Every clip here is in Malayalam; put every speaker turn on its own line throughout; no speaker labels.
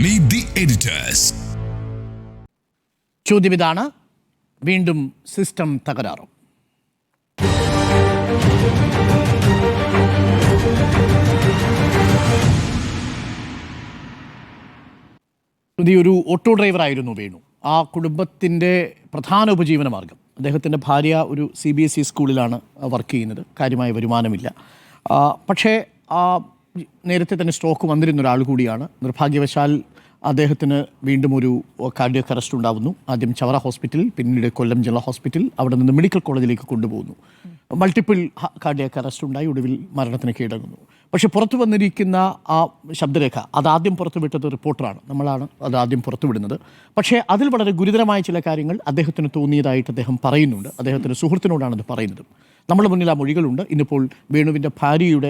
Meet the editors.
ചോദ്യം ഇതാണ്, വീണ്ടും സിസ്റ്റം തകരാറും. ഒരു ഓട്ടോ ഡ്രൈവറായിരുന്നു വേണു. ആ കുടുംബത്തിൻ്റെ പ്രധാന ഉപജീവന മാർഗം. അദ്ദേഹത്തിൻ്റെ ഭാര്യ ഒരു CBSE സ്കൂളിലാണ് വർക്ക് ചെയ്യുന്നത്. കാര്യമായ വരുമാനമില്ല. പക്ഷേ നേരത്തെ തന്നെ സ്ട്രോക്ക് വന്നിരുന്ന ഒരാൾ കൂടിയാണ്. നിർഭാഗ്യവശാൽ അദ്ദേഹത്തിന് വീണ്ടും ഒരു കാർഡിയക് അറസ്റ്റ് ഉണ്ടാകുന്നു. ആദ്യം ചവറ ഹോസ്പിറ്റലിൽ, പിന്നീട് കൊല്ലം ജില്ലാ ഹോസ്പിറ്റൽ, അവിടെ നിന്ന് മെഡിക്കൽ കോളേജിലേക്ക് കൊണ്ടുപോകുന്നു. മൾട്ടിപ്പിൾ കാർഡിയക് അറസ്റ്റ് ഉണ്ടായി, ഒടുവിൽ മരണത്തിന് കീഴടങ്ങുന്നു. പക്ഷേ പുറത്തു വന്നിരിക്കുന്ന ആ ശബ്ദരേഖ അതാദ്യം പുറത്തുവിട്ടത് റിപ്പോർട്ടറാണ്, നമ്മളാണ് അതാദ്യം പുറത്തുവിടുന്നത്. പക്ഷേ അതിൽ വളരെ ഗുരുതരമായ ചില കാര്യങ്ങൾ അദ്ദേഹത്തിന് തോന്നിയതായിട്ട് അദ്ദേഹം പറയുന്നുണ്ട്. അദ്ദേഹത്തിൻ്റെ സുഹൃത്തിനോടാണ് അത് പറയുന്നത്. നമ്മുടെ മുന്നിൽ ആ മൊഴികളുണ്ട്. ഇന്നിപ്പോൾ വേണുവിൻ്റെ ഭാര്യയുടെ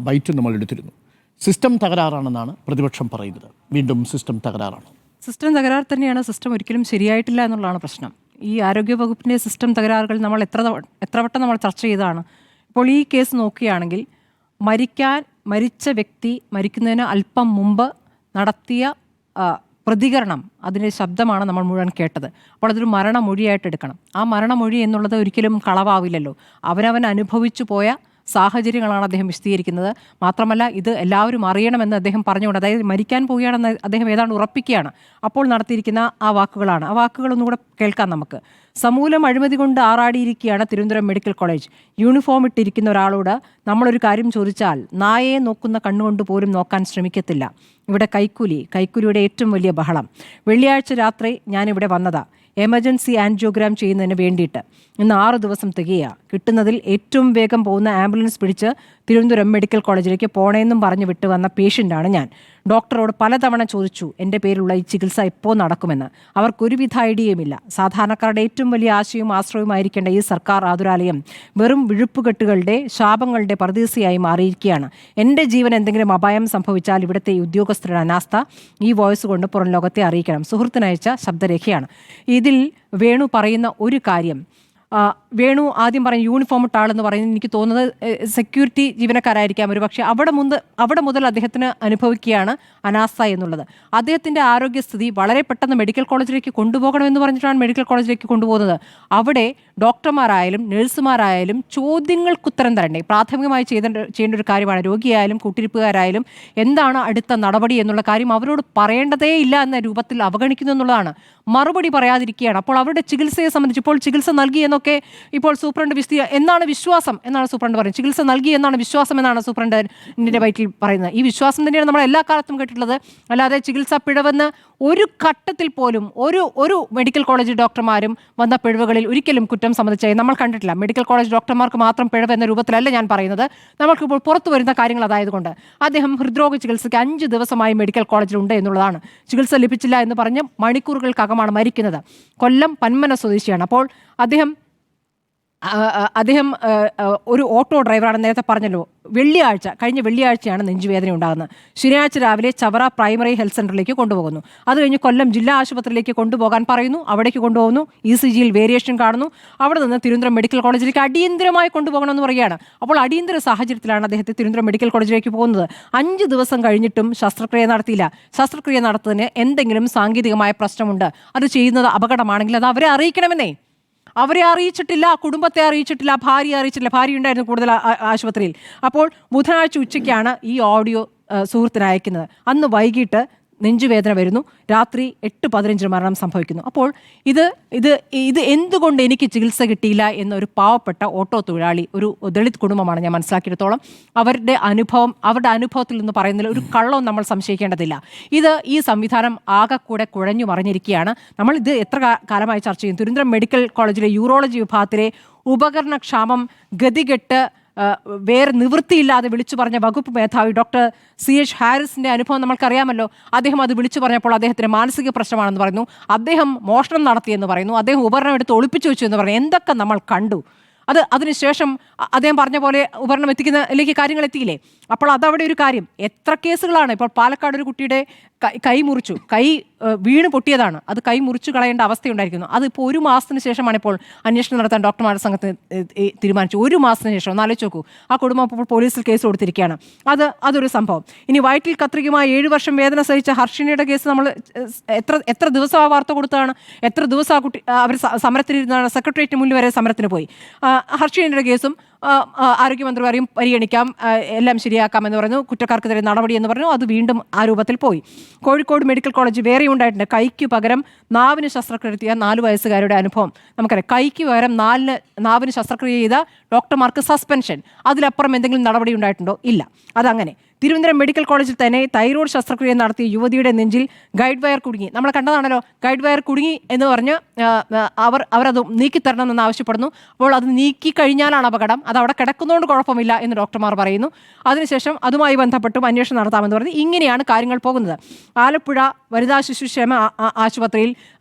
ബൈറ്റ് നമ്മൾ എടുത്തിരുന്നു. സിസ്റ്റം തകരാറാണെന്നാണ് പ്രതിപക്ഷം പറയുന്നത്. വീണ്ടും സിസ്റ്റം തകരാറാണ്.
സിസ്റ്റം തകരാർ തന്നെയാണ്. സിസ്റ്റം ഒരിക്കലും ശരിയായിട്ടില്ല എന്നുള്ളതാണ് പ്രശ്നം. ഈ ആരോഗ്യവകുപ്പിൻ്റെ സിസ്റ്റം തകരാറുകൾ നമ്മൾ എത്ര വട്ടം നമ്മൾ ചർച്ച ചെയ്തതാണ്. ഇപ്പോൾ ഈ കേസ് നോക്കുകയാണെങ്കിൽ മരിച്ച വ്യക്തി മരിക്കുന്നതിന് അല്പം മുമ്പ് നടത്തിയ പ്രതികരണം, അതിൻ്റെ ശബ്ദമാണ് നമ്മൾ മുഴുവൻ കേട്ടത്. അപ്പോൾ അതൊരു മരണമൊഴിയായിട്ട് എടുക്കണം. ആ മരണമൊഴി എന്നുള്ളത് ഒരിക്കലും കളവാവില്ലല്ലോ. അവനവൻ അനുഭവിച്ചു പോയ സാഹചര്യങ്ങളാണ് അദ്ദേഹം വിശദീകരിക്കുന്നത്. മാത്രമല്ല, ഇത് എല്ലാവരും അറിയണമെന്ന് അദ്ദേഹം പറഞ്ഞുകൊണ്ട്, അതായത് മരിക്കാൻ പോവുകയാണെന്ന് അദ്ദേഹം ഏതാണ്ട് ഉറപ്പിക്കുകയാണ്. അപ്പോൾ നടത്തിയിരിക്കുന്ന ആ വാക്കുകളാണ്. ആ വാക്കുകളൊന്നുകൂടെ കേൾക്കാം നമുക്ക്. സമൂലം അഴിമതി കൊണ്ട് ആറാടിയിരിക്കുകയാണ് തിരുവനന്തപുരം മെഡിക്കൽ കോളേജ്. യൂണിഫോം ഇട്ടിരിക്കുന്ന ഒരാളോട് നമ്മളൊരു കാര്യം ചോദിച്ചാൽ നായയെ നോക്കുന്ന കണ്ണുകൊണ്ട് പോലും നോക്കാൻ ശ്രമിക്കത്തില്ല. ഇവിടെ കൈക്കൂലിയുടെ ഏറ്റവും വലിയ ബഹളം. വെള്ളിയാഴ്ച രാത്രി ഞാനിവിടെ വന്നതാ എമർജൻസി ആൻജിയോഗ്രാം ചെയ്യുന്നതിന് വേണ്ടിയിട്ട്. ഇന്ന് 6 ദിവസം തികയുക. കിട്ടുന്നതിൽ ഏറ്റവും വേഗം പോകുന്ന ആംബുലൻസ് പിടിച്ച് തിരുവനന്തപുരം മെഡിക്കൽ കോളേജിലേക്ക് പോണേന്നും പറഞ്ഞു വിട്ട് വന്ന പേഷ്യൻ്റാണ് ഞാൻ. ഡോക്ടറോട് പലതവണ ചോദിച്ചു എൻ്റെ പേരിലുള്ള ഈ ചികിത്സ എപ്പോൾ നടക്കുമെന്ന്. അവർക്കൊരുവിധ ഐഡിയയുമില്ല. സാധാരണക്കാരുടെ ഏറ്റവും വലിയ ആശയവും ആശ്രയവുമായിരിക്കേണ്ട ഈ സർക്കാർ ആതുരാലയം വെറും വിഴുപ്പുകെട്ടുകളുടെ ശാപങ്ങളുടെ പർദീസയായി മാറിയിരിക്കുകയാണ്. എൻ്റെ ജീവൻ എന്തെങ്കിലും അപായം സംഭവിച്ചാൽ ഇവിടുത്തെ ഉദ്യോഗസ്ഥരുടെ അനാസ്ഥ ഈ വോയിസ് കൊണ്ട് പുറം ലോകത്തെ അറിയിക്കണം. സുഹൃത്തിനയച്ച ശബ്ദരേഖയാണ്. ഇതിൽ വേണു പറയുന്ന ഒരു കാര്യം, വേണു ആദ്യം പറയും യൂണിഫോം ഇട്ട ആളെന്ന് പറയുന്നത് എനിക്ക് തോന്നുന്നത് സെക്യൂരിറ്റി ജീവനക്കാരായിരിക്കാം ഒരു പക്ഷേ. അവിടെ മുതൽ അദ്ദേഹത്തിന് അനുഭവിക്കുകയാണ് അനാസ്ഥ എന്നുള്ളത്. അദ്ദേഹത്തിൻ്റെ ആരോഗ്യസ്ഥിതി വളരെ പെട്ടെന്ന് മെഡിക്കൽ കോളേജിലേക്ക് കൊണ്ടുപോകണമെന്ന് പറഞ്ഞിട്ടാണ് മെഡിക്കൽ കോളേജിലേക്ക് കൊണ്ടുപോകുന്നത്. അവിടെ ഡോക്ടർമാരായാലും നഴ്സുമാരായാലും ചോദ്യങ്ങൾക്കുത്തരം തരണ്ടേ? പ്രാഥമികമായി ചെയ്യേണ്ട ഒരു കാര്യമാണ്. രോഗിയായാലും കൂട്ടിരിപ്പുകാരായാലും എന്താണ് അടുത്ത നടപടി എന്നുള്ള കാര്യം അവരോട് പറയേണ്ടതേ ഇല്ല എന്ന രൂപത്തിൽ അവഗണിക്കുന്നു എന്നുള്ളതാണ്. മറുപടി പറയാതിരിക്കുകയാണ്. അപ്പോൾ അവരുടെ ചികിത്സയെ സംബന്ധിച്ച് ഇപ്പോൾ ചികിത്സ നൽകി എന്നൊക്കെ ഇപ്പോൾ സൂപ്രണ്ട് എന്നാണ് വിശ്വാസം എന്നാണ് സൂപ്രണ്ട് പറയുന്നത്. ചികിത്സ നൽകി എന്നാണ് വിശ്വാസം എന്നാണ് സൂപ്രണ്ടിൻ്റെ ബൈറ്റിൽ പറയുന്നത്. ഈ വിശ്വാസം തന്നെയാണ് നമ്മൾ എല്ലാ കാലത്തും കേട്ടിട്ടുള്ളത്. അല്ലാതെ ചികിത്സാ പിഴവെന്ന് ഒരു ഘട്ടത്തിൽ പോലും ഒരു മെഡിക്കൽ കോളേജ് ഡോക്ടർമാരും വന്ന പിഴവുകളിൽ ഒരിക്കലും കുറ്റം സംബന്ധിച്ചായി നമ്മൾ കണ്ടിട്ടില്ല. മെഡിക്കൽ കോളേജ് ഡോക്ടർമാർക്ക് മാത്രം പിഴവ് എന്ന രൂപത്തിലല്ല ഞാൻ പറയുന്നത്. നമുക്കിപ്പോൾ പുറത്തു വരുന്ന കാര്യങ്ങൾ അതായതുകൊണ്ട് അദ്ദേഹം ഹൃദ്രോഗ ചികിത്സയ്ക്ക് 5 ദിവസമായി മെഡിക്കൽ കോളേജിലുണ്ട് എന്നുള്ളതാണ്. ചികിത്സ ലഭിച്ചില്ല എന്ന് പറഞ്ഞ് മണിക്കൂറുകൾക്കകമാണ് മരിക്കുന്നത്. കൊല്ലം പന്മന സ്വദേശിയാണ്. അപ്പോൾ അദ്ദേഹം ഒരു ഓട്ടോ ഡ്രൈവറാണ്. നേരത്തെ പറഞ്ഞല്ലോ, കഴിഞ്ഞ വെള്ളിയാഴ്ചയാണ് നെഞ്ചുവേദന ഉണ്ടാകുന്നത്. ശനിയാഴ്ച രാവിലെ ചവറ പ്രൈമറി ഹെൽത്ത് സെൻ്ററിലേക്ക് കൊണ്ടുപോകുന്നു. അത് കഴിഞ്ഞ് കൊല്ലം ജില്ലാ ആശുപത്രിയിലേക്ക് കൊണ്ടുപോകാൻ പറയുന്നു. അവിടേക്ക് കൊണ്ടുപോകുന്നു. ECGയിൽ വേരിയേഷൻ കാണുന്നു. അവിടെ നിന്ന് തിരുവനന്തപുരം മെഡിക്കൽ കോളേജിലേക്ക് അടിയന്തരമായി കൊണ്ടുപോകണമെന്ന് പറയുകയാണ്. അപ്പോൾ അടിയന്തര സാഹചര്യത്തിലാണ് അദ്ദേഹത്തെ തിരുവനന്തപുരം മെഡിക്കൽ കോളേജിലേക്ക് പോകുന്നത്. 5 ദിവസം കഴിഞ്ഞിട്ടും ശസ്ത്രക്രിയ നടത്തിയില്ല. ശസ്ത്രക്രിയ നടത്തുന്നതിന് എന്തെങ്കിലും സാങ്കേതികമായ പ്രശ്നമുണ്ട്, അത് ചെയ്യുന്നത് അപകടമാണെങ്കിൽ അത് അവരെ അറിയിക്കണമെന്നേ. അവരെ അറിയിച്ചിട്ടില്ല, കുടുംബത്തെ അറിയിച്ചിട്ടില്ല, ഭാര്യയെ അറിയിച്ചിട്ടില്ല. ഭാര്യ ഉണ്ടായിരുന്നു കൂടുതൽ ആശുപത്രിയിൽ. അപ്പോൾ ബുധനാഴ്ച ഉച്ചയ്ക്കാണ് ഈ ഓഡിയോ സുഹൃത്തിന് അയക്കുന്നത്. അന്ന് വൈകിട്ട് നെഞ്ചുവേദന വരുന്നു. രാത്രി 8:15 മരണം സംഭവിക്കുന്നു. അപ്പോൾ ഇത് എന്തുകൊണ്ട് എനിക്ക് ചികിത്സ കിട്ടിയില്ല എന്നൊരു പാവപ്പെട്ട ഓട്ടോ തൊഴിലാളി, ഒരു ദളിത് കുടുംബമാണ് ഞാൻ മനസ്സിലാക്കിയിടത്തോളം. അവരുടെ അനുഭവത്തിൽ നിന്ന് പറയുന്നതിൽ ഒരു കള്ളവും നമ്മൾ സംശയിക്കേണ്ടതില്ല. ഈ സംവിധാനം ആകെക്കൂടെ കുഴഞ്ഞു മറിഞ്ഞിരിക്കുകയാണ്. നമ്മൾ ഇത് എത്ര കാലമായി ചർച്ച ചെയ്യും. തിരുവനന്തപുരം മെഡിക്കൽ കോളേജിലെ യൂറോളജി വിഭാഗത്തിലെ ഉപകരണക്ഷാമം ഗതികെട്ട് വേറെ നിവൃത്തിയില്ലാതെ വിളിച്ചു പറഞ്ഞ വകുപ്പ് മേധാവി ഡോക്ടർ CH ഹാരിസിൻ്റെ അനുഭവം നമ്മൾക്കറിയാമല്ലോ. അദ്ദേഹം അത് വിളിച്ചു പറഞ്ഞപ്പോൾ അദ്ദേഹത്തിന് മാനസിക പ്രശ്നമാണെന്ന് പറയുന്നു. അദ്ദേഹം മോഷണം നടത്തിയെന്ന് പറയുന്നു. അദ്ദേഹം ഉപകരണം എടുത്ത് ഒളിപ്പിച്ചു വെച്ചു എന്ന് പറയുന്നു. എന്തൊക്കെ നമ്മൾ കണ്ടു. അതിനുശേഷം അദ്ദേഹം പറഞ്ഞ പോലെ ഉപകരണം എത്തിക്കുന്നതിലേക്ക് കാര്യങ്ങൾ എത്തിയില്ലേ? അപ്പോൾ അതവിടെ ഒരു കാര്യം. എത്ര കേസുകളാണ് ഇപ്പോൾ പാലക്കാട് ഒരു കുട്ടിയുടെ കൈ മുറിച്ചു, വീണ് പൊട്ടിയതാണ്, അത് കൈ മുറിച്ചു കളയേണ്ട അവസ്ഥയുണ്ടായിരിക്കുന്നു. അതിപ്പോൾ 1 മാസത്തിന് ശേഷമാണ് ഇപ്പോൾ അന്വേഷണം നടത്താൻ ഡോക്ടർമാരുടെ സംഘത്തിന് തീരുമാനിച്ചു. 1 മാസത്തിന് ശേഷം ഒന്ന് ആലോചിച്ച് നോക്കൂ. ആ കുടുംബം ഇപ്പോൾ പോലീസിൽ കേസ് കൊടുത്തിരിക്കുകയാണ്. അതൊരു സംഭവം. ഇനി വയറ്റിൽ കത്രികമായി 7 വർഷം വേദന സഹിച്ച ഹർഷിനിയുടെ കേസ് നമ്മൾ എത്ര ദിവസം ആ വാർത്ത കൊടുത്തതാണ്, എത്ര ദിവസം ആ കുട്ടി അവർ സമരത്തിനിരുന്നാണ്, സെക്രട്ടേറിയറ്റിന് മുന്നിൽ വരെ സമരത്തിന് പോയി. ഹർഷിനിയുടെ കേസും ആരോഗ്യമന്ത്രി പറയും പരിഗണിക്കാം, എല്ലാം ശരിയാക്കാമെന്ന് പറഞ്ഞു, കുറ്റക്കാർക്കെതിരെ നടപടി എന്ന് പറഞ്ഞു. അത് വീണ്ടും ആ രൂപത്തിൽ പോയി. കോഴിക്കോട് മെഡിക്കൽ കോളേജ് വേറെ ഉണ്ടായിട്ടുണ്ട്. കൈക്ക് പകരം നാവിന് ശസ്ത്രക്രിയ നടത്തിയ 4 വയസ്സുകാരുടെ അനുഭവം നമുക്കറിയാം. കൈക്ക് പകരം നാവിന് ശസ്ത്രക്രിയ ചെയ്ത ഡോക്ടർമാർക്ക് സസ്പെൻഷൻ. അതിലപ്പുറം എന്തെങ്കിലും നടപടി ഉണ്ടായിട്ടുണ്ടോ? ഇല്ല. അതങ്ങനെ. തിരുവനന്തപുരം മെഡിക്കൽ കോളേജിൽ തന്നെ തൈറോയ്ഡ് ശസ്ത്രക്രിയ നടത്തിയ യുവതിയുടെ നെഞ്ചിൽ ഗൈഡ് വയർ കുടുങ്ങി. നമ്മൾ കണ്ടതാണല്ലോ, ഗൈഡ് വയർ കുടുങ്ങി എന്ന് പറഞ്ഞ് അവരത് നീക്കിത്തരണമെന്ന് ആവശ്യപ്പെടുന്നു. അപ്പോൾ അത് നീക്കി കഴിഞ്ഞാലാണ് അപകടം, അത് അവിടെ കിടക്കുന്നതുകൊണ്ട് കുഴപ്പമില്ല എന്ന് ഡോക്ടർമാർ പറയുന്നു. അതിനുശേഷം അതുമായി ബന്ധപ്പെട്ടും അന്വേഷണം നടത്താമെന്ന് പറഞ്ഞ് ഇങ്ങനെയാണ് കാര്യങ്ങൾ പോകുന്നത്. ആലപ്പുഴ വനിതാ ശിശുക്ഷേമ ആശുപത്രിയിൽ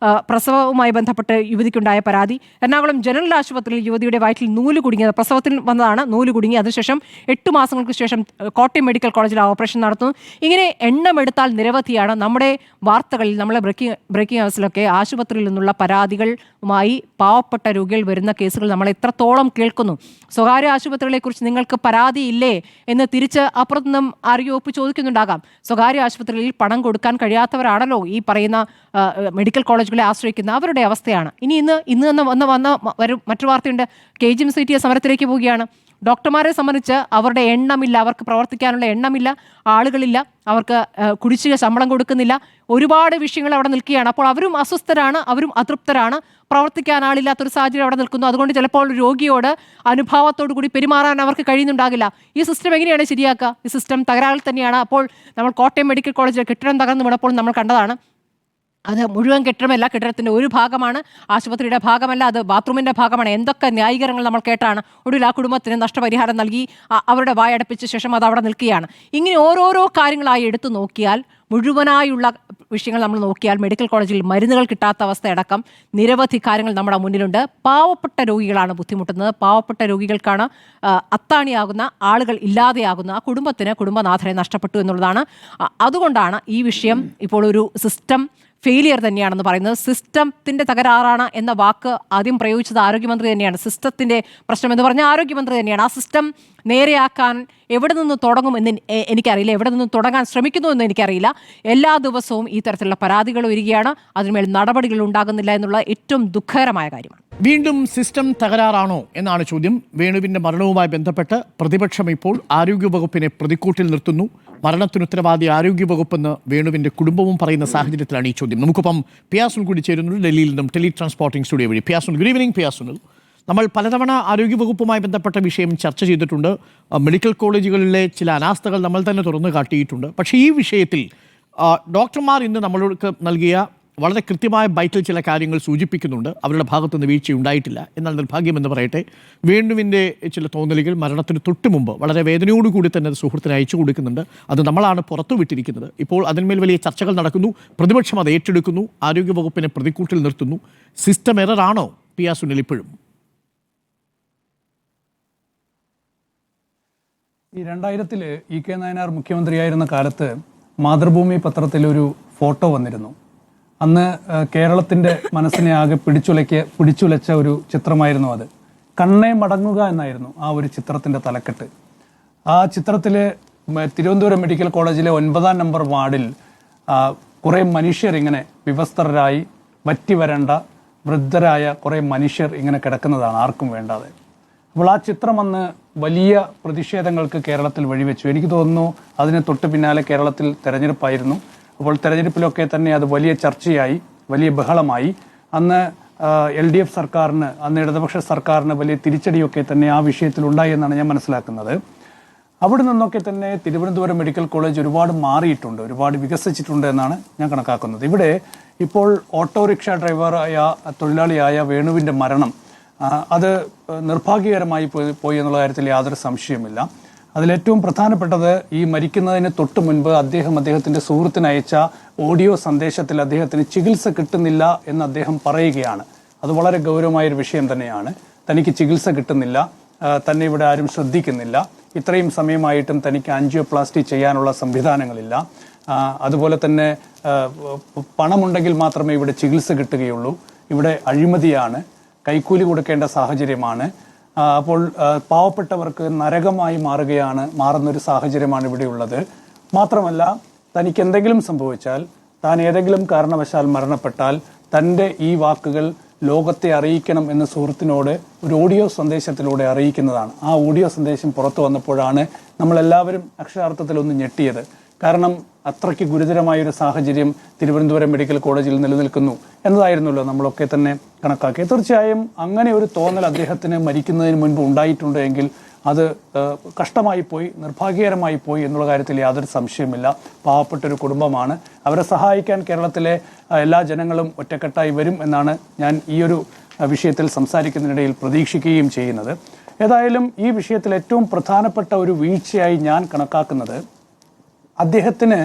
പ്രസവവുമായി ബന്ധപ്പെട്ട് യുവതിക്കുണ്ടായ പരാതി. എറണാകുളം ജനറൽ ആശുപത്രിയിൽ യുവതിയുടെ വയറ്റിൽ നൂല് കുടുങ്ങിയത്, പ്രസവത്തിൽ വന്നതാണ്, നൂല് കുടുങ്ങി. അതിനുശേഷം 8 മാസങ്ങൾക്ക് ശേഷം കോട്ടയം മെഡിക്കൽ കോളേജിൽ ഓപ്പറേഷൻ നടത്തുന്നു. ഇങ്ങനെ എണ്ണമെടുത്താൽ നിരവധിയാണ്. നമ്മുടെ വാർത്തകളിൽ, നമ്മളെ ബ്രേക്കിംഗ് ഹൗസിലൊക്കെ ആശുപത്രിയിൽ നിന്നുള്ള പരാതികളുമായി പാവപ്പെട്ട രോഗികൾ വരുന്ന കേസുകൾ നമ്മൾ എത്രത്തോളം കേൾക്കുന്നു. സ്വകാര്യ ആശുപത്രികളെക്കുറിച്ച് നിങ്ങൾക്ക് പരാതിയില്ലേ എന്ന് തിരിച്ച് അപ്പുറത്തുനിന്നും ആരോഗ്യവകുപ്പ് ചോദിക്കുന്നുണ്ടാകാം. സ്വകാര്യ ആശുപത്രികളിൽ പണം കൊടുക്കാൻ കഴിയാത്തവരാണല്ലോ ഈ പറയുന്ന മെഡിക്കൽ കോളേജുകളെ ആശ്രയിക്കുന്ന, അവരുടെ അവസ്ഥയാണ്. ഇന്ന് മറ്റൊരു വാർത്തയുണ്ട്. KGMCT സമരത്തിലേക്ക് പോവുകയാണ്. ഡോക്ടർമാരെ സംബന്ധിച്ച് അവരുടെ എണ്ണമില്ല, അവർക്ക് പ്രവർത്തിക്കാനുള്ള എണ്ണമില്ല, ആളുകളില്ല, അവർക്ക് കുടിശ്ശിക ശമ്പളം കൊടുക്കുന്നില്ല, ഒരുപാട് വിഷയങ്ങൾ അവിടെ നിൽക്കുകയാണ്. അപ്പോൾ അവരും അസ്വസ്ഥരാണ്, അവരും അതൃപ്തരാണ്, പ്രവർത്തിക്കാൻ ആളില്ലാത്തൊരു സാഹചര്യം അവിടെ നിൽക്കുന്നു. അതുകൊണ്ട് ചിലപ്പോൾ രോഗിയോട് അനുഭാവത്തോടു കൂടി പെരുമാറാൻ അവർക്ക് കഴിയുന്നുണ്ടാകില്ല. ഈ സിസ്റ്റം എങ്ങനെയാണ് ശരിയാക്കുക? ഈ സിസ്റ്റം തകരാറിൽ തന്നെയാണ്. അപ്പോൾ നമ്മൾ കോട്ടയം മെഡിക്കൽ കോളേജിൽ കെട്ടിടം തകർന്നു വീണപ്പോൾ നമ്മൾ കണ്ടതാണ്. അത് മുഴുവൻ കെട്ടിടമല്ല, കെട്ടിടത്തിൻ്റെ ഒരു ഭാഗമാണ്, ആശുപത്രിയുടെ ഭാഗമല്ല, അത് ബാത്റൂമിൻ്റെ ഭാഗമാണ്. എന്തൊക്കെ ന്യായീകരണങ്ങൾ നമ്മൾ കേട്ടാണ്. ഒടുവിൽ ആ കുടുംബത്തിന് നഷ്ടപരിഹാരം നൽകി അവരുടെ വായടപ്പിച്ച ശേഷം അത് അവിടെ നിൽക്കുകയാണ്. ഇങ്ങനെ ഓരോരോ കാര്യങ്ങളായി എടുത്തു നോക്കിയാൽ, മുഴുവനായുള്ള വിഷയങ്ങൾ നമ്മൾ നോക്കിയാൽ, മെഡിക്കൽ കോളേജിൽ മരുന്നുകൾ കിട്ടാത്ത അവസ്ഥയടക്കം നിരവധി കാര്യങ്ങൾ നമ്മുടെ മുന്നിലുണ്ട്. പാവപ്പെട്ട രോഗികളാണ് ബുദ്ധിമുട്ടുന്നത്. പാവപ്പെട്ട രോഗികൾക്കാണ് അത്താണിയാകുന്ന, ആളുകൾ ഇല്ലാതെയാകുന്ന, ആ കുടുംബത്തിന് കുടുംബനാഥനെ നഷ്ടപ്പെട്ടു എന്നുള്ളതാണ്. അതുകൊണ്ടാണ് ഈ വിഷയം ഇപ്പോൾ ഒരു സിസ്റ്റം ഫെയിലിയർ തന്നെയാണെന്ന് പറയുന്നത്. സിസ്റ്റത്തിൻ്റെ തകരാറാണ് എന്ന വാക്ക് ആദ്യം പ്രയോഗിച്ചത് ആരോഗ്യമന്ത്രി തന്നെയാണ്. സിസ്റ്റത്തിൻ്റെ പ്രശ്നം എന്ന് പറഞ്ഞാൽ ആരോഗ്യമന്ത്രി തന്നെയാണ്. ആ സിസ്റ്റം നേരെയാക്കാൻ എവിടെ നിന്ന് തുടങ്ങുമെന്ന് എനിക്കറിയില്ല, എവിടെ നിന്ന് തുടങ്ങാൻ ശ്രമിക്കുന്നു എന്ന് എനിക്കറിയില്ല. എല്ലാ ദിവസവും ഈ തരത്തിലുള്ള പരാതികൾ വരികയാണ്, അതിന്മേൽ നടപടികൾ ഉണ്ടാകുന്നില്ല എന്നുള്ള ഏറ്റവും ദുഃഖകരമായ കാര്യമാണ്.
വീണ്ടും സിസ്റ്റം തകരാറാണോ എന്നാണ് ചോദ്യം. വേണുവിൻ്റെ മരണവുമായി ബന്ധപ്പെട്ട് പ്രതിപക്ഷം ഇപ്പോൾ ആരോഗ്യവകുപ്പിനെ പ്രതിക്കൂട്ടിൽ നിർത്തുന്നു. മരണത്തിന് ഉത്തരവാദി ആരോഗ്യവകുപ്പെന്ന് വേണുവിൻ്റെ കുടുംബവും പറയുന്ന സാഹചര്യത്തിലാണ് ഈ ചോദ്യം. നമുക്കിപ്പം പിയാസുൽ കൂടി ചേരുന്നുണ്ട്, ഡൽഹിയിൽ നിന്നും ടെലി ട്രാൻസ്പോർട്ടിംഗ് സ്റ്റുഡിയോ വഴി. പിയാസുൽ, ഗുഡ് ഈവനിങ്. പിയാസുൽ, നമ്മൾ പലതവണ ആരോഗ്യവകുപ്പുമായി ബന്ധപ്പെട്ട വിഷയം ചർച്ച ചെയ്തിട്ടുണ്ട്. മെഡിക്കൽ കോളേജുകളിലെ ചില അനാസ്ഥകൾ നമ്മൾ തന്നെ തുറന്നു കാട്ടിയിട്ടുണ്ട്. പക്ഷേ ഈ വിഷയത്തിൽ ഡോക്ടർമാർ ഇന്ന് നമ്മൾക്ക് നൽകിയ വളരെ കൃത്യമായ ബൈറ്റിൽ ചില കാര്യങ്ങൾ സൂചിപ്പിക്കുന്നുണ്ട്. അവരുടെ ഭാഗത്തുനിന്ന് വീഴ്ചയുണ്ടായിട്ടില്ല. എന്നാൽ നിർഭാഗ്യമെന്ന് പറയട്ടെ, വേണുവിൻ്റെ ചില തോന്നലുകൾ മരണത്തിന് തൊട്ട് മുമ്പ് വളരെ വേദനയോടുകൂടി തന്നെ അത് സുഹൃത്തിന് അയച്ചു കൊടുക്കുന്നുണ്ട്. അത് നമ്മളാണ് പുറത്തു വിട്ടിരിക്കുന്നത്. ഇപ്പോൾ അതിന്മേൽ വലിയ ചർച്ചകൾ നടക്കുന്നു. പ്രതിപക്ഷം അത് ഏറ്റെടുക്കുന്നു, ആരോഗ്യവകുപ്പിനെ പ്രതിക്കൂട്ടിൽ നിർത്തുന്നു. സിസ്റ്റം എററാണോ പിയാസുനിൽ ഇപ്പോഴും?
ഈ 2000 EK നായനാർ മുഖ്യമന്ത്രിയായിരുന്ന കാലത്ത് മാതൃഭൂമി പത്രത്തിലൊരു ഫോട്ടോ വന്നിരുന്നു. അന്ന് കേരളത്തിൻ്റെ മനസ്സിനെ ആകെ പിടിച്ചുലച്ച ഒരു ചിത്രമായിരുന്നു അത്. കണ്ണേ മടങ്ങുക എന്നായിരുന്നു ആ ഒരു ചിത്രത്തിൻ്റെ തലക്കെട്ട്. ആ ചിത്രത്തിൽ തിരുവനന്തപുരം മെഡിക്കൽ കോളേജിലെ 9ാം നമ്പർ വാർഡിൽ കുറേ മനുഷ്യർ ഇങ്ങനെ വിവസ്ത്രരായി, വറ്റി വരണ്ട വൃദ്ധരായ കുറേ മനുഷ്യർ ഇങ്ങനെ കിടക്കുന്നതാണ്, ആർക്കും വേണ്ടാതെ. അപ്പോൾ ആ ചിത്രം അന്ന് വലിയ പ്രതിഷേധങ്ങൾക്ക് കേരളത്തിൽ വഴിവെച്ചു. എനിക്ക് തോന്നുന്നു അതിന് തൊട്ട് പിന്നാലെ കേരളത്തിൽ തെരഞ്ഞെടുപ്പായിരുന്നു. അപ്പോൾ തെരഞ്ഞെടുപ്പിലൊക്കെ തന്നെ അത് വലിയ ചർച്ചയായി, വലിയ ബഹളമായി. അന്ന് LDF സർക്കാരിന്, അന്ന് ഇടതുപക്ഷ സർക്കാരിന് വലിയ തിരിച്ചടിയൊക്കെ തന്നെ ആ വിഷയത്തിൽ ഉണ്ടായി എന്നാണ് ഞാൻ മനസ്സിലാക്കുന്നത്. അവിടെ നിന്നൊക്കെ തന്നെ തിരുവനന്തപുരം മെഡിക്കൽ കോളേജ് ഒരുപാട് മാറിയിട്ടുണ്ട്, ഒരുപാട് വികസിച്ചിട്ടുണ്ട് എന്നാണ് ഞാൻ കണക്കാക്കുന്നത്. ഇവിടെ ഇപ്പോൾ ഓട്ടോറിക്ഷ ഡ്രൈവറായ തൊഴിലാളിയായ വേണുവിൻ്റെ മരണം അത് നിർഭാഗ്യകരമായി പോയി എന്നുള്ള കാര്യത്തിൽ യാതൊരു സംശയമില്ല. അതിലേറ്റവും പ്രധാനപ്പെട്ടത്, ഈ മരിക്കുന്നതിന് തൊട്ട് മുൻപ് അദ്ദേഹത്തിൻ്റെ സുഹൃത്തിന് അയച്ച ഓഡിയോ സന്ദേശത്തിൽ അദ്ദേഹത്തിന് ചികിത്സ കിട്ടുന്നില്ല എന്ന് അദ്ദേഹം പറയുകയാണ്. അത് വളരെ ഗൗരവമായൊരു വിഷയം തന്നെയാണ്. തനിക്ക് ചികിത്സ കിട്ടുന്നില്ല, തന്നെ ഇവിടെ ആരും ശ്രദ്ധിക്കുന്നില്ല, ഇത്രയും സമയമായിട്ടും തനിക്ക് ആൻജിയോപ്ലാസ്റ്റി ചെയ്യാനുള്ള സംവിധാനങ്ങളില്ല, അതുപോലെ തന്നെ പണമുണ്ടെങ്കിൽ മാത്രമേ ഇവിടെ ചികിത്സ കിട്ടുകയുള്ളൂ, ഇവിടെ അഴിമതിയാണ്, കൈക്കൂലി കൊടുക്കേണ്ട സാഹചര്യമാണ്, അപ്പോൾ പാവപ്പെട്ടവർക്ക് നരകമായി മാറുന്നൊരു സാഹചര്യമാണ് ഇവിടെയുള്ളത്. മാത്രമല്ല തനിക്ക് എന്തെങ്കിലും സംഭവിച്ചാൽ, താൻ ഏതെങ്കിലും കാരണവശാൽ മരണപ്പെട്ടാൽ തൻ്റെ ഈ വാക്കുകൾ ലോകത്തെ അറിയിക്കണം എന്ന് സുഹൃത്തിനോട് ഒരു ഓഡിയോ സന്ദേശത്തിലൂടെ അറിയിക്കുന്നതാണ്. ആ ഓഡിയോ സന്ദേശം പുറത്തു വന്നപ്പോഴാണ് നമ്മളെല്ലാവരും അക്ഷരാർത്ഥത്തിൽ ഒന്ന് ഞെട്ടിയത്. കാരണം അത്രയ്ക്ക് ഗുരുതരമായൊരു സാഹചര്യം തിരുവനന്തപുരം മെഡിക്കൽ കോളേജിൽ നിലനിൽക്കുന്നു എന്നതായിരുന്നല്ലോ നമ്മളൊക്കെ തന്നെ കണക്കാക്കി. തീർച്ചയായും അങ്ങനെ ഒരു തോന്നൽ അദ്ദേഹത്തിന് മരിക്കുന്നതിന് മുൻപ് ഉണ്ടായിട്ടുണ്ട് എങ്കിൽ അത് കഷ്ടമായി പോയി, നിർഭാഗ്യകരമായി പോയി എന്നുള്ള കാര്യത്തിൽ യാതൊരു സംശയമില്ല. പാവപ്പെട്ടൊരു കുടുംബമാണ്. അവരെ സഹായിക്കാൻ കേരളത്തിലെ എല്ലാ ജനങ്ങളും ഒറ്റക്കെട്ടായി വരും എന്നാണ് ഞാൻ ഈ ഒരു വിഷയത്തിൽ സംസാരിക്കുന്നതിനിടയിൽ പ്രതീക്ഷിക്കുകയും ചെയ്യുന്നത്. ഏതായാലും ഈ വിഷയത്തിൽ ഏറ്റവും പ്രധാനപ്പെട്ട ഒരു വീഴ്ചയായി ഞാൻ കണക്കാക്കുന്നത് അദ്ദേഹത്തിന്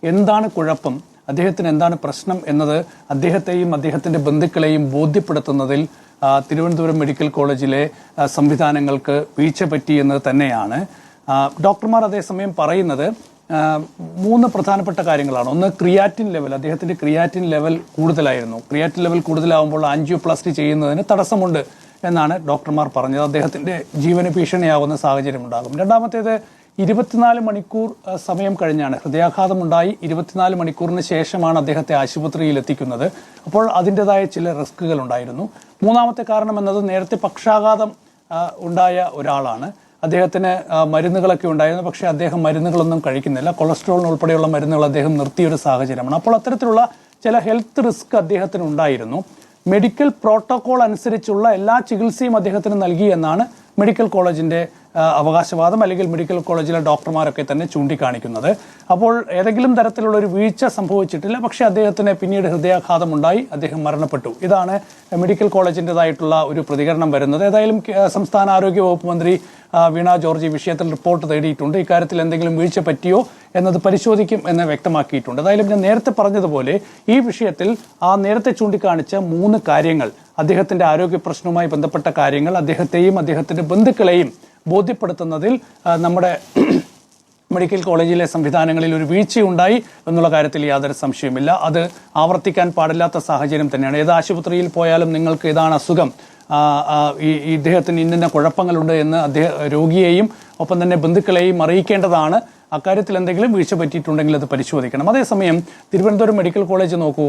എന്താണ് കുഴപ്പം, അദ്ദേഹത്തിന് എന്താണ് പ്രശ്നം എന്നത് അദ്ദേഹത്തെയും അദ്ദേഹത്തിൻ്റെ ബന്ധുക്കളെയും ബോധ്യപ്പെടുത്തുന്നതിൽ തിരുവനന്തപുരം മെഡിക്കൽ കോളേജിലെ സംവിധാനങ്ങൾക്ക് വീഴ്ച പറ്റിയെന്നത് തന്നെയാണ്. ഡോക്ടർമാർ അതേസമയം പറയുന്നത് 3 പ്രധാനപ്പെട്ട കാര്യങ്ങളാണ്. ഒന്ന്, ക്രിയാറ്റിൻ ലെവൽ. അദ്ദേഹത്തിൻ്റെ ക്രിയാറ്റിൻ ലെവൽ കൂടുതലായിരുന്നു. ക്രിയാറ്റിൻ ലെവൽ കൂടുതലാവുമ്പോൾ ആൻജിയോപ്ലാസ്റ്റി ചെയ്യുന്നതിന് തടസ്സമുണ്ട് എന്നാണ് ഡോക്ടർമാർ പറഞ്ഞത്. അദ്ദേഹത്തിൻ്റെ ജീവന് ഭീഷണിയാവുന്ന സാഹചര്യം ഉണ്ടാകും. രണ്ടാമത്തേത്, 24 മണിക്കൂർ സമയം കഴിഞ്ഞാണ് ഹൃദയാഘാതമുണ്ടായി. 24 മണിക്കൂറിന് ശേഷമാണ് അദ്ദേഹത്തെ ആശുപത്രിയിൽ എത്തിക്കുന്നത്. അപ്പോൾ അതിൻ്റെതായ ചില റിസ്കുകൾ ഉണ്ടായിരുന്നു. മൂന്നാമത്തെ കാരണം എന്നത് നേരത്തെ പക്ഷാഘാതം ഉണ്ടായ ഒരാളാണ്. അദ്ദേഹത്തിന് മരുന്നുകളൊക്കെ ഉണ്ടായിരുന്നു, പക്ഷേ അദ്ദേഹം മരുന്നുകളൊന്നും കഴിക്കുന്നില്ല. കൊളസ്ട്രോളിന് ഉൾപ്പെടെയുള്ള മരുന്നുകൾ അദ്ദേഹം നിർത്തിയൊരു സാഹചര്യമാണ്. അപ്പോൾ അത്തരത്തിലുള്ള ചില ഹെൽത്ത് റിസ്ക് അദ്ദേഹത്തിന് ഉണ്ടായിരുന്നു. മെഡിക്കൽ പ്രോട്ടോകോൾ അനുസരിച്ചുള്ള എല്ലാ ചികിത്സയും അദ്ദേഹത്തിന് നൽകി എന്നാണ് മെഡിക്കൽ കോളേജിൻ്റെ അവകാശവാദം, അല്ലെങ്കിൽ മെഡിക്കൽ കോളേജിലെ ഡോക്ടർമാരൊക്കെ തന്നെ ചൂണ്ടിക്കാണിക്കുന്നത്. അപ്പോൾ ഏതെങ്കിലും തരത്തിലുള്ള ഒരു വീഴ്ച സംഭവിച്ചിട്ടില്ല, പക്ഷേ അദ്ദേഹത്തിന് പിന്നീട് ഹൃദയാഘാതം ഉണ്ടായി, അദ്ദേഹം മരണപ്പെട്ടു. ഇതാണ് മെഡിക്കൽ കോളേജിൻ്റെതായിട്ടുള്ള ഒരു പ്രതികരണം വരുന്നത്. ഏതായാലും സംസ്ഥാന ആരോഗ്യ വകുപ്പ് മന്ത്രി വീണ ജോർജ് ഈ വിഷയത്തിൽ റിപ്പോർട്ട് തേടിയിട്ടുണ്ട്. ഇക്കാര്യത്തിൽ എന്തെങ്കിലും വീഴ്ച പറ്റിയോ എന്നത് പരിശോധിക്കും എന്ന് വ്യക്തമാക്കിയിട്ടുണ്ട്. ഏതായാലും ഞാൻ നേരത്തെ പറഞ്ഞതുപോലെ ഈ വിഷയത്തിൽ നേരത്തെ ചൂണ്ടിക്കാണിച്ച 3 കാര്യങ്ങൾ, അദ്ദേഹത്തിൻ്റെ ആരോഗ്യ പ്രശ്നവുമായി ബന്ധപ്പെട്ട കാര്യങ്ങൾ, അദ്ദേഹത്തെയും അദ്ദേഹത്തിൻ്റെ ബന്ധുക്കളെയും ബോധ്യപ്പെടുത്തുന്നതിൽ നമ്മുടെ മെഡിക്കൽ കോളേജിലെ സംവിധാനങ്ങളിൽ ഒരു വീഴ്ചയുണ്ടായി എന്നുള്ള കാര്യത്തിൽ യാതൊരു സംശയവുമില്ല. അത് ആവർത്തിക്കാൻ പാടില്ലാത്ത സാഹചര്യം തന്നെയാണ്. ഏത് ആശുപത്രിയിൽ പോയാലും നിങ്ങൾക്ക് ഇതാണ് അസുഖം, ഇദ്ദേഹത്തിന് ഇന്ന കുഴപ്പങ്ങളുണ്ട് എന്ന് രോഗിയെയും ഒപ്പം തന്നെ ബന്ധുക്കളെയും അറിയിക്കേണ്ടതാണ്. അക്കാര്യത്തിൽ എന്തെങ്കിലും വീഴ്ച പറ്റിയിട്ടുണ്ടെങ്കിൽ അത് പരിശോധിക്കണം. അതേസമയം തിരുവനന്തപുരം മെഡിക്കൽ കോളേജ് നോക്കൂ,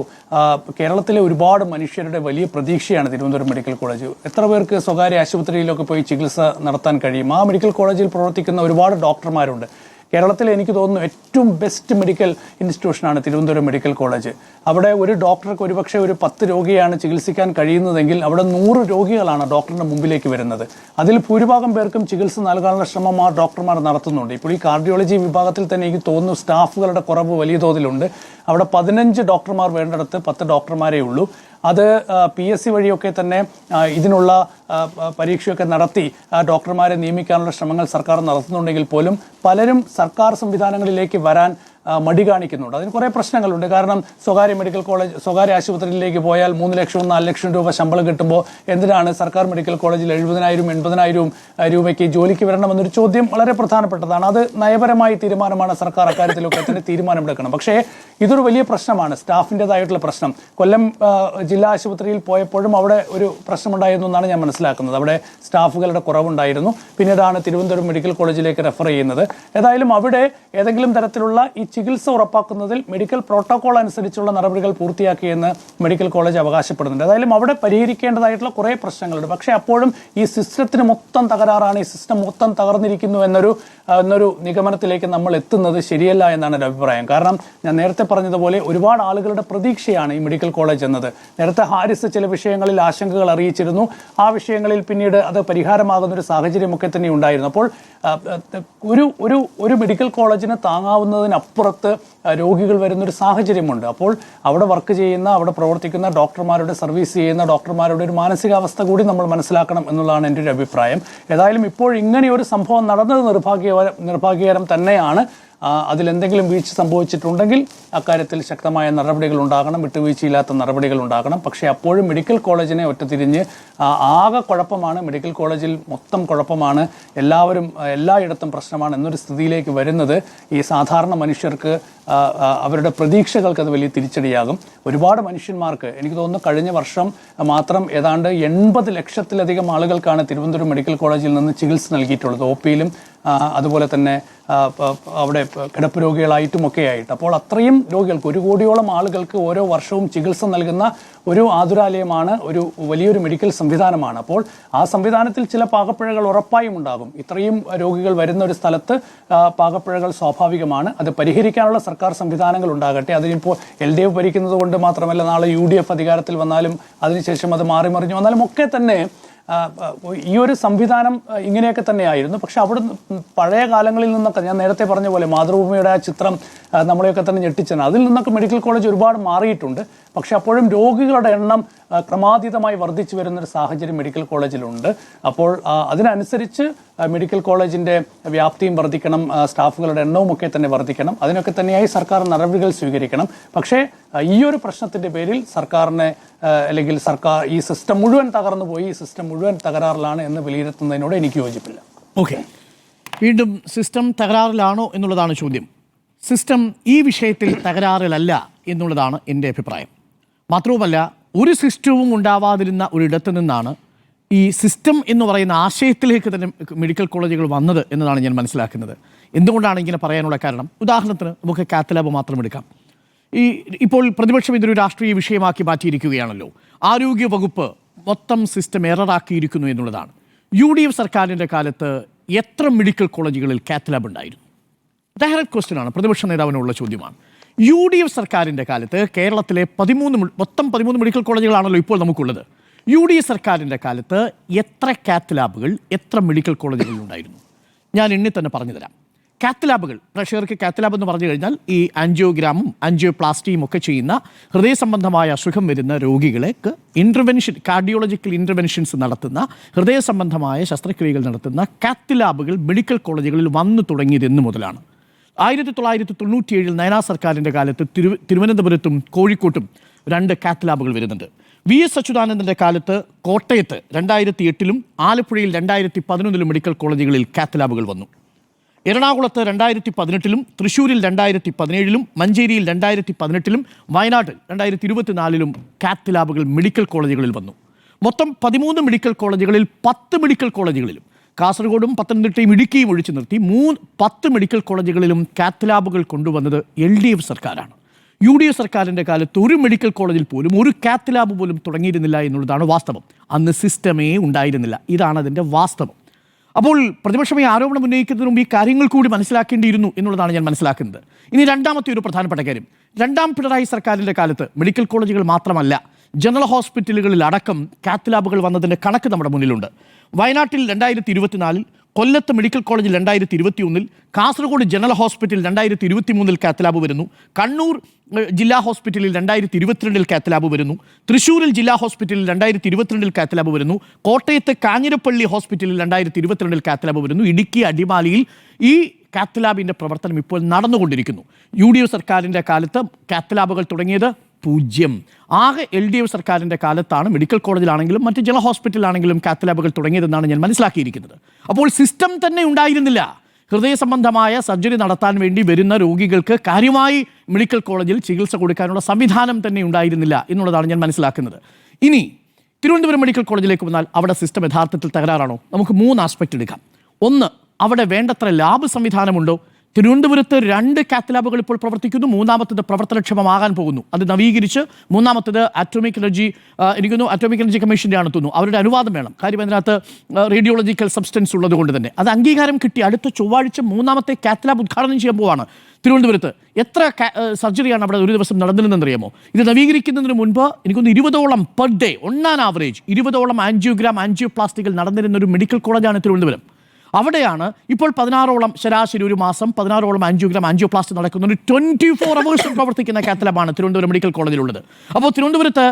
കേരളത്തിലെ ഒരുപാട് മനുഷ്യരുടെ വലിയ പ്രതീക്ഷയാണ് തിരുവനന്തപുരം മെഡിക്കൽ കോളേജ്. എത്ര പേർക്ക് സ്വകാര്യ ആശുപത്രിയിലൊക്കെ പോയി ചികിത്സ നടത്താൻ കഴിയും? ആ മെഡിക്കൽ കോളേജിൽ പ്രവർത്തിക്കുന്ന ഒരുപാട് ഡോക്ടർമാരുണ്ട്. കേരളത്തിലെ എനിക്ക് തോന്നുന്നു ഏറ്റവും ബെസ്റ്റ് മെഡിക്കൽ ഇൻസ്റ്റിറ്റ്യൂഷനാണ് തിരുവനന്തപുരം മെഡിക്കൽ കോളേജ്. അവിടെ ഒരു ഡോക്ടർക്ക് ഒരുപക്ഷെ ഒരു 10 രോഗിയാണ് ചികിത്സിക്കാൻ കഴിയുന്നതെങ്കിൽ അവിടെ 100 രോഗികളാണ് ഡോക്ടറിന്റെ മുമ്പിലേക്ക് വരുന്നത്. അതിൽ ഭൂരിഭാഗം പേർക്കും ചികിത്സ നൽകാനുള്ള ശ്രമം ആ ഡോക്ടർമാർ നടത്തുന്നുണ്ട്. ഇപ്പോൾ ഈ കാർഡിയോളജി വിഭാഗത്തിൽ തന്നെ എനിക്ക് തോന്നുന്നു സ്റ്റാഫുകളുടെ കുറവ് വലിയ തോതിലുണ്ട്. അവിടെ 15 ഡോക്ടർമാർ വേണ്ടിടത്ത് 10 ഡോക്ടർമാരേ ഉള്ളൂ. അത് PSC വഴിയൊക്കെ തന്നെ ഇതിനുള്ള പരീക്ഷയൊക്കെ നടത്തി ഡോക്ടർമാരെ നിയമിക്കാനുള്ള ശ്രമങ്ങൾ സർക്കാർ നടത്തുന്നുണ്ടെങ്കിൽ പോലും പലരും സർക്കാർ സംവിധാനങ്ങളിലേക്ക് വരാൻ മടി കാണിക്കുന്നുണ്ട്. അതിന് കുറേ പ്രശ്നങ്ങളുണ്ട്. കാരണം സ്വകാര്യ ആശുപത്രിയിലേക്ക് പോയാൽ 3 ലക്ഷവും 4 ലക്ഷം രൂപ ശമ്പളം കിട്ടുമ്പോൾ എന്തിനാണ് സർക്കാർ മെഡിക്കൽ കോളേജിൽ 70,000 80,000 രൂപയ്ക്ക് ജോലിക്ക് വരണമെന്നൊരു ചോദ്യം വളരെ പ്രധാനപ്പെട്ടതാണ്. അത് നയപരമായ തീരുമാനമാണ്. സർക്കാർ അക്കാര്യത്തിലൊക്കെ തന്നെ തീരുമാനമെടുക്കണം. പക്ഷേ ഇതൊരു വലിയ പ്രശ്നമാണ്, സ്റ്റാഫിൻ്റെതായിട്ടുള്ള പ്രശ്നം. കൊല്ലം ജില്ലാ ആശുപത്രിയിൽ പോയപ്പോഴും അവിടെ ഒരു പ്രശ്നമുണ്ടായിരുന്നു എന്നാണ് ഞാൻ മനസ്സിലാക്കുന്നത്. അവിടെ സ്റ്റാഫുകളുടെ കുറവുണ്ടായിരുന്നു. പിന്നീടാണ് തിരുവനന്തപുരം മെഡിക്കൽ കോളേജിലേക്ക് റെഫർ ചെയ്യുന്നത്. ഏതായാലും അവിടെ ഏതെങ്കിലും തരത്തിലുള്ള ഈ ചികിത്സ ഉറപ്പാക്കുന്നതിൽ മെഡിക്കൽ പ്രോട്ടോകോൾ അനുസരിച്ചുള്ള നടപടികൾ പൂർത്തിയാക്കിയെന്ന് മെഡിക്കൽ കോളേജ് അവകാശപ്പെടുന്നുണ്ട്. ഏതായാലും അവിടെ പരിഹരിക്കേണ്ടതായിട്ടുള്ള കുറേ പ്രശ്നങ്ങളുണ്ട്. പക്ഷേ അപ്പോഴും ഈ സിസ്റ്റത്തിന് മൊത്തം തകരാറാണ്, ഈ സിസ്റ്റം മൊത്തം തകർന്നിരിക്കുന്നു എന്നൊരു നിഗമനത്തിലേക്ക് നമ്മൾ എത്തുന്നത് ശരിയല്ല എന്നാണ് എൻ്റെ അഭിപ്രായം. കാരണം ഞാൻ നേരത്തെ പറഞ്ഞതുപോലെ ഒരുപാട് ആളുകളുടെ പ്രതീക്ഷയാണ് ഈ മെഡിക്കൽ കോളേജ് എന്നത്. നേരത്തെ ഹാരിസ് ചില വിഷയങ്ങളിൽ ആശങ്കകൾ അറിയിച്ചിരുന്നു. ആ വിഷയങ്ങളിൽ പിന്നീട് അത് പരിഹാരമാകുന്നൊരു സാഹചര്യമൊക്കെ തന്നെ ഉണ്ടായിരുന്നു. അപ്പോൾ ഒരു മെഡിക്കൽ കോളേജിന് താങ്ങാവുന്നതിനപ്പുറത്ത് രോഗികൾ വരുന്നൊരു സാഹചര്യമുണ്ട്. അപ്പോൾ അവിടെ വർക്ക് ചെയ്യുന്ന, അവിടെ പ്രവർത്തിക്കുന്ന ഡോക്ടർമാരുടെ, സർവീസ് ചെയ്യുന്ന ഡോക്ടർമാരുടെ ഒരു മാനസികാവസ്ഥ കൂടി നമ്മൾ മനസ്സിലാക്കണം എന്നുള്ളതാണ് എൻ്റെ ഒരു അഭിപ്രായം. ഏതായാലും ഇപ്പോൾ ഇങ്ങനെയൊരു സംഭവം നടന്നത് നിർഭാഗ്യകരമാണ്. നിർഭാഗ്യകരം തന്നെയാണ്. അതിലെന്തെങ്കിലും വീഴ്ച സംഭവിച്ചിട്ടുണ്ടെങ്കിൽ അക്കാര്യത്തിൽ ശക്തമായ നടപടികൾ ഉണ്ടാകണം, വിട്ടുവീഴ്ചയില്ലാത്ത നടപടികൾ ഉണ്ടാകണം. പക്ഷേ അപ്പോഴും മെഡിക്കൽ കോളേജിനെ ഒറ്റതിരിഞ്ഞ് ആകെ കുഴപ്പമാണ്, മെഡിക്കൽ കോളേജിൽ മൊത്തം കുഴപ്പമാണ്, എല്ലാവരും എല്ലായിടത്തും പ്രശ്നമാണ് എന്നൊരു സ്ഥിതിയിലേക്ക് വരുന്നത് ഈ സാധാരണ മനുഷ്യർക്ക് അവരുടെ പ്രതീക്ഷകൾക്ക് അത് വലിയ തിരിച്ചടിയാകും. ഒരുപാട് മനുഷ്യന്മാർക്ക് എനിക്ക് തോന്നുന്നു കഴിഞ്ഞ വർഷം മാത്രം ഏതാണ്ട് 80 ലക്ഷത്തിലധികം ആളുകൾക്കാണ് തിരുവനന്തപുരം മെഡിക്കൽ കോളേജിൽ നിന്ന് ചികിത്സ നൽകിയിട്ടുള്ളത്. OP-യിലും അതുപോലെ തന്നെ അവിടെ കിടപ്പ് രോഗികളായിട്ടുമൊക്കെ ആയിട്ട്. അപ്പോൾ അത്രയും രോഗികൾക്ക് 1 കോടിയോളം ആളുകൾക്ക് ഓരോ വർഷവും ചികിത്സ നൽകുന്ന ഒരു ആതുരാലയമാണ്, ഒരു വലിയൊരു മെഡിക്കൽ സംവിധാനമാണ്. അപ്പോൾ ആ സംവിധാനത്തിൽ ചില പാകപ്പിഴകൾ ഉറപ്പായും ഉണ്ടാകും. ഇത്രയും രോഗികൾ വരുന്ന ഒരു സ്ഥലത്ത് പാകപ്പിഴകൾ സ്വാഭാവികമാണ്. അത് പരിഹരിക്കാനുള്ള സർക്കാർ സംവിധാനങ്ങൾ ഉണ്ടാകട്ടെ. അതിനിപ്പോൾ LDF ഭരിക്കുന്നത് കൊണ്ട് മാത്രമല്ല, നാളെ UDF അധികാരത്തിൽ വന്നാലും അതിനുശേഷം അത് മാറി മറിഞ്ഞു വന്നാലും ഒക്കെ തന്നെ ഈ ഒരു സംവിധാനം ഇങ്ങനെയൊക്കെ തന്നെയായിരുന്നു. പക്ഷെ അവിടെ പഴയ കാലങ്ങളിൽ നിന്നൊക്കെ ഞാൻ നേരത്തെ പറഞ്ഞ പോലെ മാതൃഭൂമിയുടെ ആ ചിത്രം നമ്മളെയൊക്കെ തന്നെ ഞെട്ടിച്ചാണ്. അതിൽ നിന്നൊക്കെ മെഡിക്കൽ കോളേജ് ഒരുപാട് മാറിയിട്ടുണ്ട്. പക്ഷെ അപ്പോഴും രോഗികളുടെ എണ്ണം ക്രമാതീതമായി വർദ്ധിച്ചു വരുന്നൊരു സാഹചര്യം മെഡിക്കൽ കോളേജിലുണ്ട്. അപ്പോൾ അതിനനുസരിച്ച് മെഡിക്കൽ കോളേജിൻ്റെ വ്യാപ്തിയും വർദ്ധിക്കണം, സ്റ്റാഫുകളുടെ എണ്ണവും ഒക്കെ തന്നെ വർദ്ധിക്കണം. അതിനൊക്കെ തന്നെയായി സർക്കാർ നടപടികൾ സ്വീകരിക്കണം. പക്ഷേ ഈ ഒരു പ്രശ്നത്തിൻ്റെ പേരിൽ സർക്കാരിനെ അല്ലെങ്കിൽ സർക്കാർ ഈ സിസ്റ്റം മുഴുവൻ തകർന്നു പോയി, ഈ സിസ്റ്റം മുഴുവൻ തകരാറിലാണ് എന്ന് വിലയിരുത്തുന്നതിനോട് എനിക്ക് യോജിപ്പില്ല.
ഓക്കെ, വീണ്ടും സിസ്റ്റം തകരാറിലാണോ എന്നുള്ളതാണ് ചോദ്യം. സിസ്റ്റം ഈ വിഷയത്തിൽ തകരാറിലല്ല എന്നുള്ളതാണ് എൻ്റെ അഭിപ്രായം. മാത്രവുമല്ല, ഒരു സിസ്റ്റവും ഉണ്ടാവാതിരുന്ന ഒരിടത്തു നിന്നാണ് ഈ സിസ്റ്റം എന്ന് പറയുന്ന ആശയത്തിലേക്ക് തന്നെ മെഡിക്കൽ കോളേജുകൾ വന്നത് എന്നതാണ് ഞാൻ മനസ്സിലാക്കുന്നത്. എന്തുകൊണ്ടാണ് ഇങ്ങനെ പറയാനുള്ള കാരണം? ഉദാഹരണത്തിന് നമുക്ക് കാത്ത് ലാബ് മാത്രം എടുക്കാം. ഇപ്പോൾ പ്രതിപക്ഷം ഇതൊരു രാഷ്ട്രീയ വിഷയമാക്കി മാറ്റിയിരിക്കുകയാണല്ലോ. ആരോഗ്യ വകുപ്പ് മൊത്തം സിസ്റ്റം എററാക്കിയിരിക്കുന്നു എന്നുള്ളതാണ്. UDF സർക്കാരിൻ്റെ കാലത്ത് എത്ര മെഡിക്കൽ കോളേജുകളിൽ കാത്ത് ലാബ് ഉണ്ടായിരുന്നു? ഡയറക്റ്റ് ക്വസ്റ്റ്യൻ ആണ്, പ്രതിപക്ഷ നേതാവിനുള്ള ചോദ്യമാണ്. UDF സർക്കാരിൻ്റെ കാലത്ത് കേരളത്തിലെ 13 മെഡിക്കൽ കോളേജുകളാണല്ലോ ഇപ്പോൾ നമുക്കുള്ളത്. UDF സർക്കാരിൻ്റെ കാലത്ത് എത്ര കാത്ത് ലാബുകൾ, എത്ര മെഡിക്കൽ കോളേജുകൾ ഉണ്ടായിരുന്നു? ഞാൻ എണ്ണി തന്നെ പറഞ്ഞു തരാം. കാത്ത് ലാബുകൾ, പ്രഷർക്ക് കാത്ത് ലാബ് എന്ന് പറഞ്ഞു കഴിഞ്ഞാൽ ഈ ആൻജിയോഗ്രാമും ആൻജിയോപ്ലാസ്റ്റിയും ഒക്കെ ചെയ്യുന്ന ഹൃദയ സംബന്ധമായ അസുഖം വരുന്ന രോഗികളേക്ക് കാർഡിയോളജിക്കൽ ഇൻ്റർവെൻഷൻസ് നടത്തുന്ന, ഹൃദയ സംബന്ധമായ ശസ്ത്രക്രിയകൾ നടത്തുന്ന കാത്ത് ലാബുകൾ മെഡിക്കൽ കോളേജുകളിൽ വന്നു തുടങ്ങിയത് എന്ന് മുതലാണ്. 1997 നയനാ സർക്കാരിൻ്റെ കാലത്ത് തിരുവനന്തപുരത്തും കോഴിക്കോട്ടും 2 കാത്ത് ലാബുകൾ വരുന്നുണ്ട്. VS അച്യുതാനന്ദൻ്റെ കാലത്ത് കോട്ടയത്ത് 2008 ആലപ്പുഴയിൽ 2011 മെഡിക്കൽ കോളേജുകളിൽ കാത്ത് ലാബുകൾ വന്നു. എറണാകുളത്ത് 2018 തൃശ്ശൂരിൽ 2017 മഞ്ചേരിയിൽ 2018 വയനാട്ടിൽ 2024 കാത്ത് ലാബുകൾ മെഡിക്കൽ കോളേജുകളിൽ വന്നു. മൊത്തം 13 മെഡിക്കൽ കോളേജുകളിൽ 10 മെഡിക്കൽ കോളേജുകളിലും, കാസർഗോഡും പത്തനംതിട്ടയും ഇടുക്കിയും ഒഴിച്ചു നിർത്തി 10 മെഡിക്കൽ കോളേജുകളിലും കാത്ത് ലാബുകൾ കൊണ്ടുവന്നത് LDF സർക്കാരാണ്. UDF സർക്കാരിൻ്റെ കാലത്ത് ഒരു മെഡിക്കൽ കോളേജിൽ പോലും ഒരു കാത്ത് ലാബ് പോലും തുടങ്ങിയിരുന്നില്ല എന്നുള്ളതാണ് വാസ്തവം. അന്ന് സിസ്റ്റമേ ഉണ്ടായിരുന്നില്ല. ഇതാണ് അതിൻ്റെ വാസ്തവം. അപ്പോൾ പ്രതിപക്ഷം ഈ ആരോപണം ഉന്നയിക്കുന്നതിന് മുമ്പ് ഈ കാര്യങ്ങൾ കൂടി മനസ്സിലാക്കേണ്ടിയിരുന്നു എന്നുള്ളതാണ് ഞാൻ മനസ്സിലാക്കുന്നത്. ഇനി രണ്ടാമത്തെ ഒരു പ്രധാനപ്പെട്ട കാര്യം, 2ാം പിണറായി സർക്കാരിൻ്റെ കാലത്ത് മെഡിക്കൽ കോളേജുകൾ മാത്രമല്ല, ജനറൽ ഹോസ്പിറ്റലുകളിൽ അടക്കം കാത്ത് ലാബുകൾ വന്നതിൻ്റെ കണക്ക് നമ്മുടെ മുന്നിലുണ്ട്. വയനാട്ടിൽ 2024, കൊല്ലത്ത് മെഡിക്കൽ കോളേജിൽ 2021, കാസർഗോഡ് ജനറൽ ഹോസ്പിറ്റലിൽ 2023 കാത്ത് ലാബ് വരുന്നു. കണ്ണൂർ ജില്ലാ ഹോസ്പിറ്റലിൽ 2022 കാത്ത് ലാബ് വരുന്നു. തൃശ്ശൂരിൽ ജില്ലാ ഹോസ്പിറ്റലിൽ 2022 കാത്ത് ലാബ് വരുന്നു. കോട്ടയത്ത് കാഞ്ഞിരപ്പള്ളി ഹോസ്പിറ്റലിൽ 2022 കാത്ത് ലാബ് വരുന്നു. ഇടുക്കി അടിമാലിയിൽ ഈ കാത്ത് ലാബിൻ്റെ പ്രവർത്തനം ഇപ്പോൾ നടന്നുകൊണ്ടിരിക്കുന്നു. UDF സർക്കാരിൻ്റെ കാലത്ത് കാത്ത് ലാബുകൾ തുടങ്ങിയത് 0. ആകെ LDF സർക്കാരിൻ്റെ കാലത്താണ് മെഡിക്കൽ കോളേജിലാണെങ്കിലും മറ്റ് ജനറൽ ഹോസ്പിറ്റലിലാണെങ്കിലും കാത്ത് ലാബുകൾ തുടങ്ങിയതെന്നാണ് ഞാൻ മനസ്സിലാക്കിയിരിക്കുന്നത്. അപ്പോൾ സിസ്റ്റം തന്നെ ഉണ്ടായിരുന്നില്ല. ഹൃദയ സംബന്ധമായ സർജറി നടത്താൻ വേണ്ടി വരുന്ന രോഗികൾക്ക് കാര്യമായി മെഡിക്കൽ കോളേജിൽ ചികിത്സ കൊടുക്കാനുള്ള സംവിധാനം തന്നെ ഉണ്ടായിരുന്നില്ല എന്നുള്ളതാണ് ഞാൻ മനസ്സിലാക്കുന്നത്. ഇനി തിരുവനന്തപുരം മെഡിക്കൽ കോളേജിലേക്ക് വന്നാൽ അവിടെ സിസ്റ്റം യഥാർത്ഥത്തിൽ തകരാറാണോ? നമുക്ക് 3 ആസ്പെക്റ്റ് എടുക്കാം. ഒന്ന്, അവിടെ വേണ്ടത്ര ലാബ് സംവിധാനമുണ്ടോ? തിരുവനന്തപുരത്ത് 2 കാത്ത് ലാബുകൾ ഇപ്പോൾ പ്രവർത്തിക്കുന്നു. 3ാമത്തത് പ്രവർത്തനക്ഷമമാകാൻ പോകുന്നു. അത് നവീകരിച്ച് 3ാമത്തത് അറ്റോമിക് എനർജി കമ്മീഷൻ്റെ ആണ് തോന്നുന്നു. അവരുടെ അനുവാദം വേണം. കാര്യം അതിനകത്ത് റേഡിയോളജിക്കൽ സബ്സ്റ്റൻസ് ഉള്ളത് കൊണ്ട് തന്നെ അത് അംഗീകാരം കിട്ടി. അടുത്ത ചൊവ്വാഴ്ച 3ാമത്തെ കാത്ത് ലാബ് ഉദ്ഘാടനം ചെയ്യാൻ പോവാണ് തിരുവനന്തപുരത്ത്. എത്ര സർജറിയാണ് അവിടെ ഒരു ദിവസം നടന്നിരുന്നതെന്നറിയാമോ? ഇത് നവീകരിക്കുന്നതിന് മുൻപ് എനിക്കൊന്ന് 20ഓളം പെർ ഡേ, ഓൺ ആവറേജ് 20ഓളം ആൻജിയോഗ്രാം ആൻജിയോപ്ലാസ്റ്റികൾ നടന്നിരുന്ന ഒരു മെഡിക്കൽ കോളേജാണ് തിരുവനന്തപുരം. അവിടെയാണ് ഇപ്പോൾ 16ഓളം ശരാശരി ഒരു മാസം 16ഓളം ആൻജിയോഗ്രാം ആൻജിയോപ്ലാസ്റ്റി നടക്കുന്ന ഒരു 24 hours പ്രവർത്തിക്കുന്ന കാത്ത് ലാബാണ് തിരുവനന്തപുരം മെഡിക്കൽ കോളേജിലുള്ളത്. അപ്പോൾ തിരുവനന്തപുരത്ത്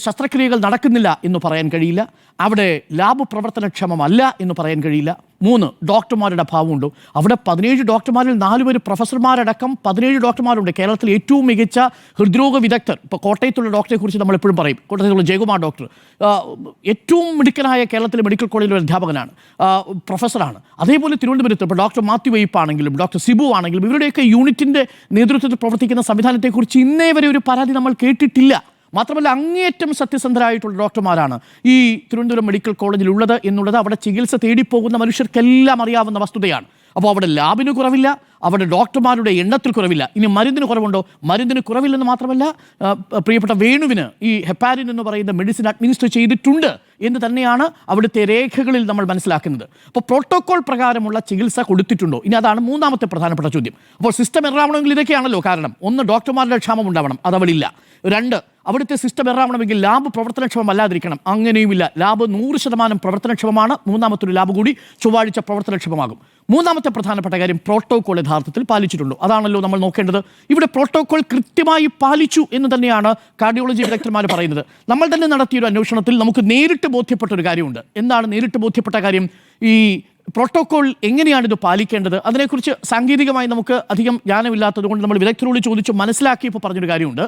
ശസ്ത്രക്രിയകൾ നടക്കുന്നില്ല എന്ന് പറയാൻ കഴിയില്ല. അവിടെ ലാബ് പ്രവർത്തനക്ഷമമല്ല എന്ന് പറയാൻ കഴിയില്ല. 3 ഡോക്ടർമാരുടെ അഭാവമുണ്ടോ? അവിടെ 17 ഡോക്ടർമാരിൽ 4 പേര് പ്രൊഫസർമാരടക്കം 17 ഡോക്ടർമാരുണ്ട്. കേരളത്തിൽ ഏറ്റവും മികച്ച ഹൃദ്രോഗ വിദഗ്ധർ, ഇപ്പോൾ കോട്ടയത്തുള്ള ഡോക്ടറെ കുറിച്ച് നമ്മൾ എപ്പോഴും പറയും, കോട്ടയത്തുള്ള ജയകുമാർ ഡോക്ടർ ഏറ്റവും മിടുക്കനായ കേരളത്തിലെ മെഡിക്കൽ കോളേജിലെ ഒരു അധ്യാപകനാണ്, പ്രൊഫസറാണ്. അതേപോലെ തിരുവനന്തപുരത്ത് ഇപ്പോൾ ഡോക്ടർ മാത്യു വൈപ്പാണെങ്കിലും ഡോക്ടർ സിബു ആണെങ്കിലും ഇവരുടെയൊക്കെ യൂണിറ്റിൻ്റെ നേതൃത്വത്തിൽ പ്രവർത്തിക്കുന്ന സംവിധാനത്തെക്കുറിച്ച് ഇന്നേ വരെ ഒരു പരാതി നമ്മൾ കേട്ടിട്ടില്ല. മാത്രമല്ല അങ്ങേയറ്റം സത്യസന്ധരായിട്ടുള്ള ഡോക്ടർമാരാണ് ഈ തിരുവനന്തപുരം മെഡിക്കൽ കോളേജിൽ ഉള്ളത് എന്നുള്ളത് അവിടെ ചികിത്സ തേടിപ്പോകുന്ന മനുഷ്യർക്കെല്ലാം അറിയാവുന്ന വസ്തുതയാണ്. അപ്പോൾ അവിടെ ലാബിന് കുറവില്ല, അവിടെ ഡോക്ടർമാരുടെ എണ്ണത്തിൽ കുറവില്ല. ഇനി മരുന്നിന് കുറവുണ്ടോ? മരുന്നിന് കുറവില്ലെന്ന് മാത്രമല്ല, പ്രിയപ്പെട്ട വേണുവിന് ഈ ഹെപ്പാരിൻ എന്ന് പറയുന്ന മെഡിസിൻ അഡ്മിനിസ്റ്റർ ചെയ്തിട്ടുണ്ട് എന്ന് തന്നെയാണ് അവിടുത്തെ രേഖകളിൽ നമ്മൾ മനസ്സിലാക്കുന്നത്. അപ്പോൾ പ്രോട്ടോകോൾ പ്രകാരമുള്ള ചികിത്സ കൊടുത്തിട്ടുണ്ടോ? ഇനി അതാണ് മൂന്നാമത്തെ പ്രധാനപ്പെട്ട ചോദ്യം. അപ്പോൾ സിസ്റ്റം എറാവണമെങ്കിൽ ഇതൊക്കെയാണല്ലോ കാരണം. 1, ഡോക്ടർമാരുടെ ക്ഷാമം ഉണ്ടാവണം, അതവളില്ല. 2, അവിടുത്തെ സിസ്റ്റം എറാവണമെങ്കിൽ ലാബ് പ്രവർത്തനക്ഷമമല്ലാതിരിക്കണം, അങ്ങനെയുമില്ല. ലാബ് 100% പ്രവർത്തനക്ഷമമാണ്. മൂന്നാമത്തൊരു ലാബ് കൂടി ചൊവ്വാഴ്ച പ്രവർത്തനക്ഷമമാകും. മൂന്നാമത്തെ പ്രധാനപ്പെട്ട കാര്യം, പ്രോട്ടോകോൾ യഥാർത്ഥത്തിൽ പാലിച്ചിട്ടുണ്ടോ? അതാണല്ലോ നമ്മൾ നോക്കേണ്ടത്. ഇവിടെ പ്രോട്ടോകോൾ കൃത്യമായി പാലിച്ചു എന്ന് തന്നെയാണ് കാർഡിയോളജി വിദഗ്ധന്മാർ പറയുന്നത്. നമ്മൾ തന്നെ നടത്തിയൊരു അന്വേഷണത്തിൽ നമുക്ക് നേരിട്ട് ബോധ്യപ്പെട്ട ഒരു കാര്യമുണ്ട്. എന്താണ് നേരിട്ട് ബോധ്യപ്പെട്ട കാര്യം? ഈ പ്രോട്ടോകോൾ എങ്ങനെയാണ് ഇത് പാലിക്കേണ്ടത്? അതിനെക്കുറിച്ച് സാങ്കേതികമായി നമുക്ക് അധികം ജ്ഞാനമില്ലാത്തത് കൊണ്ട് നമ്മൾ വിദഗ്ധരോട് ചോദിച്ചു മനസ്സിലാക്കിയപ്പോൾ പറഞ്ഞൊരു കാര്യമുണ്ട്.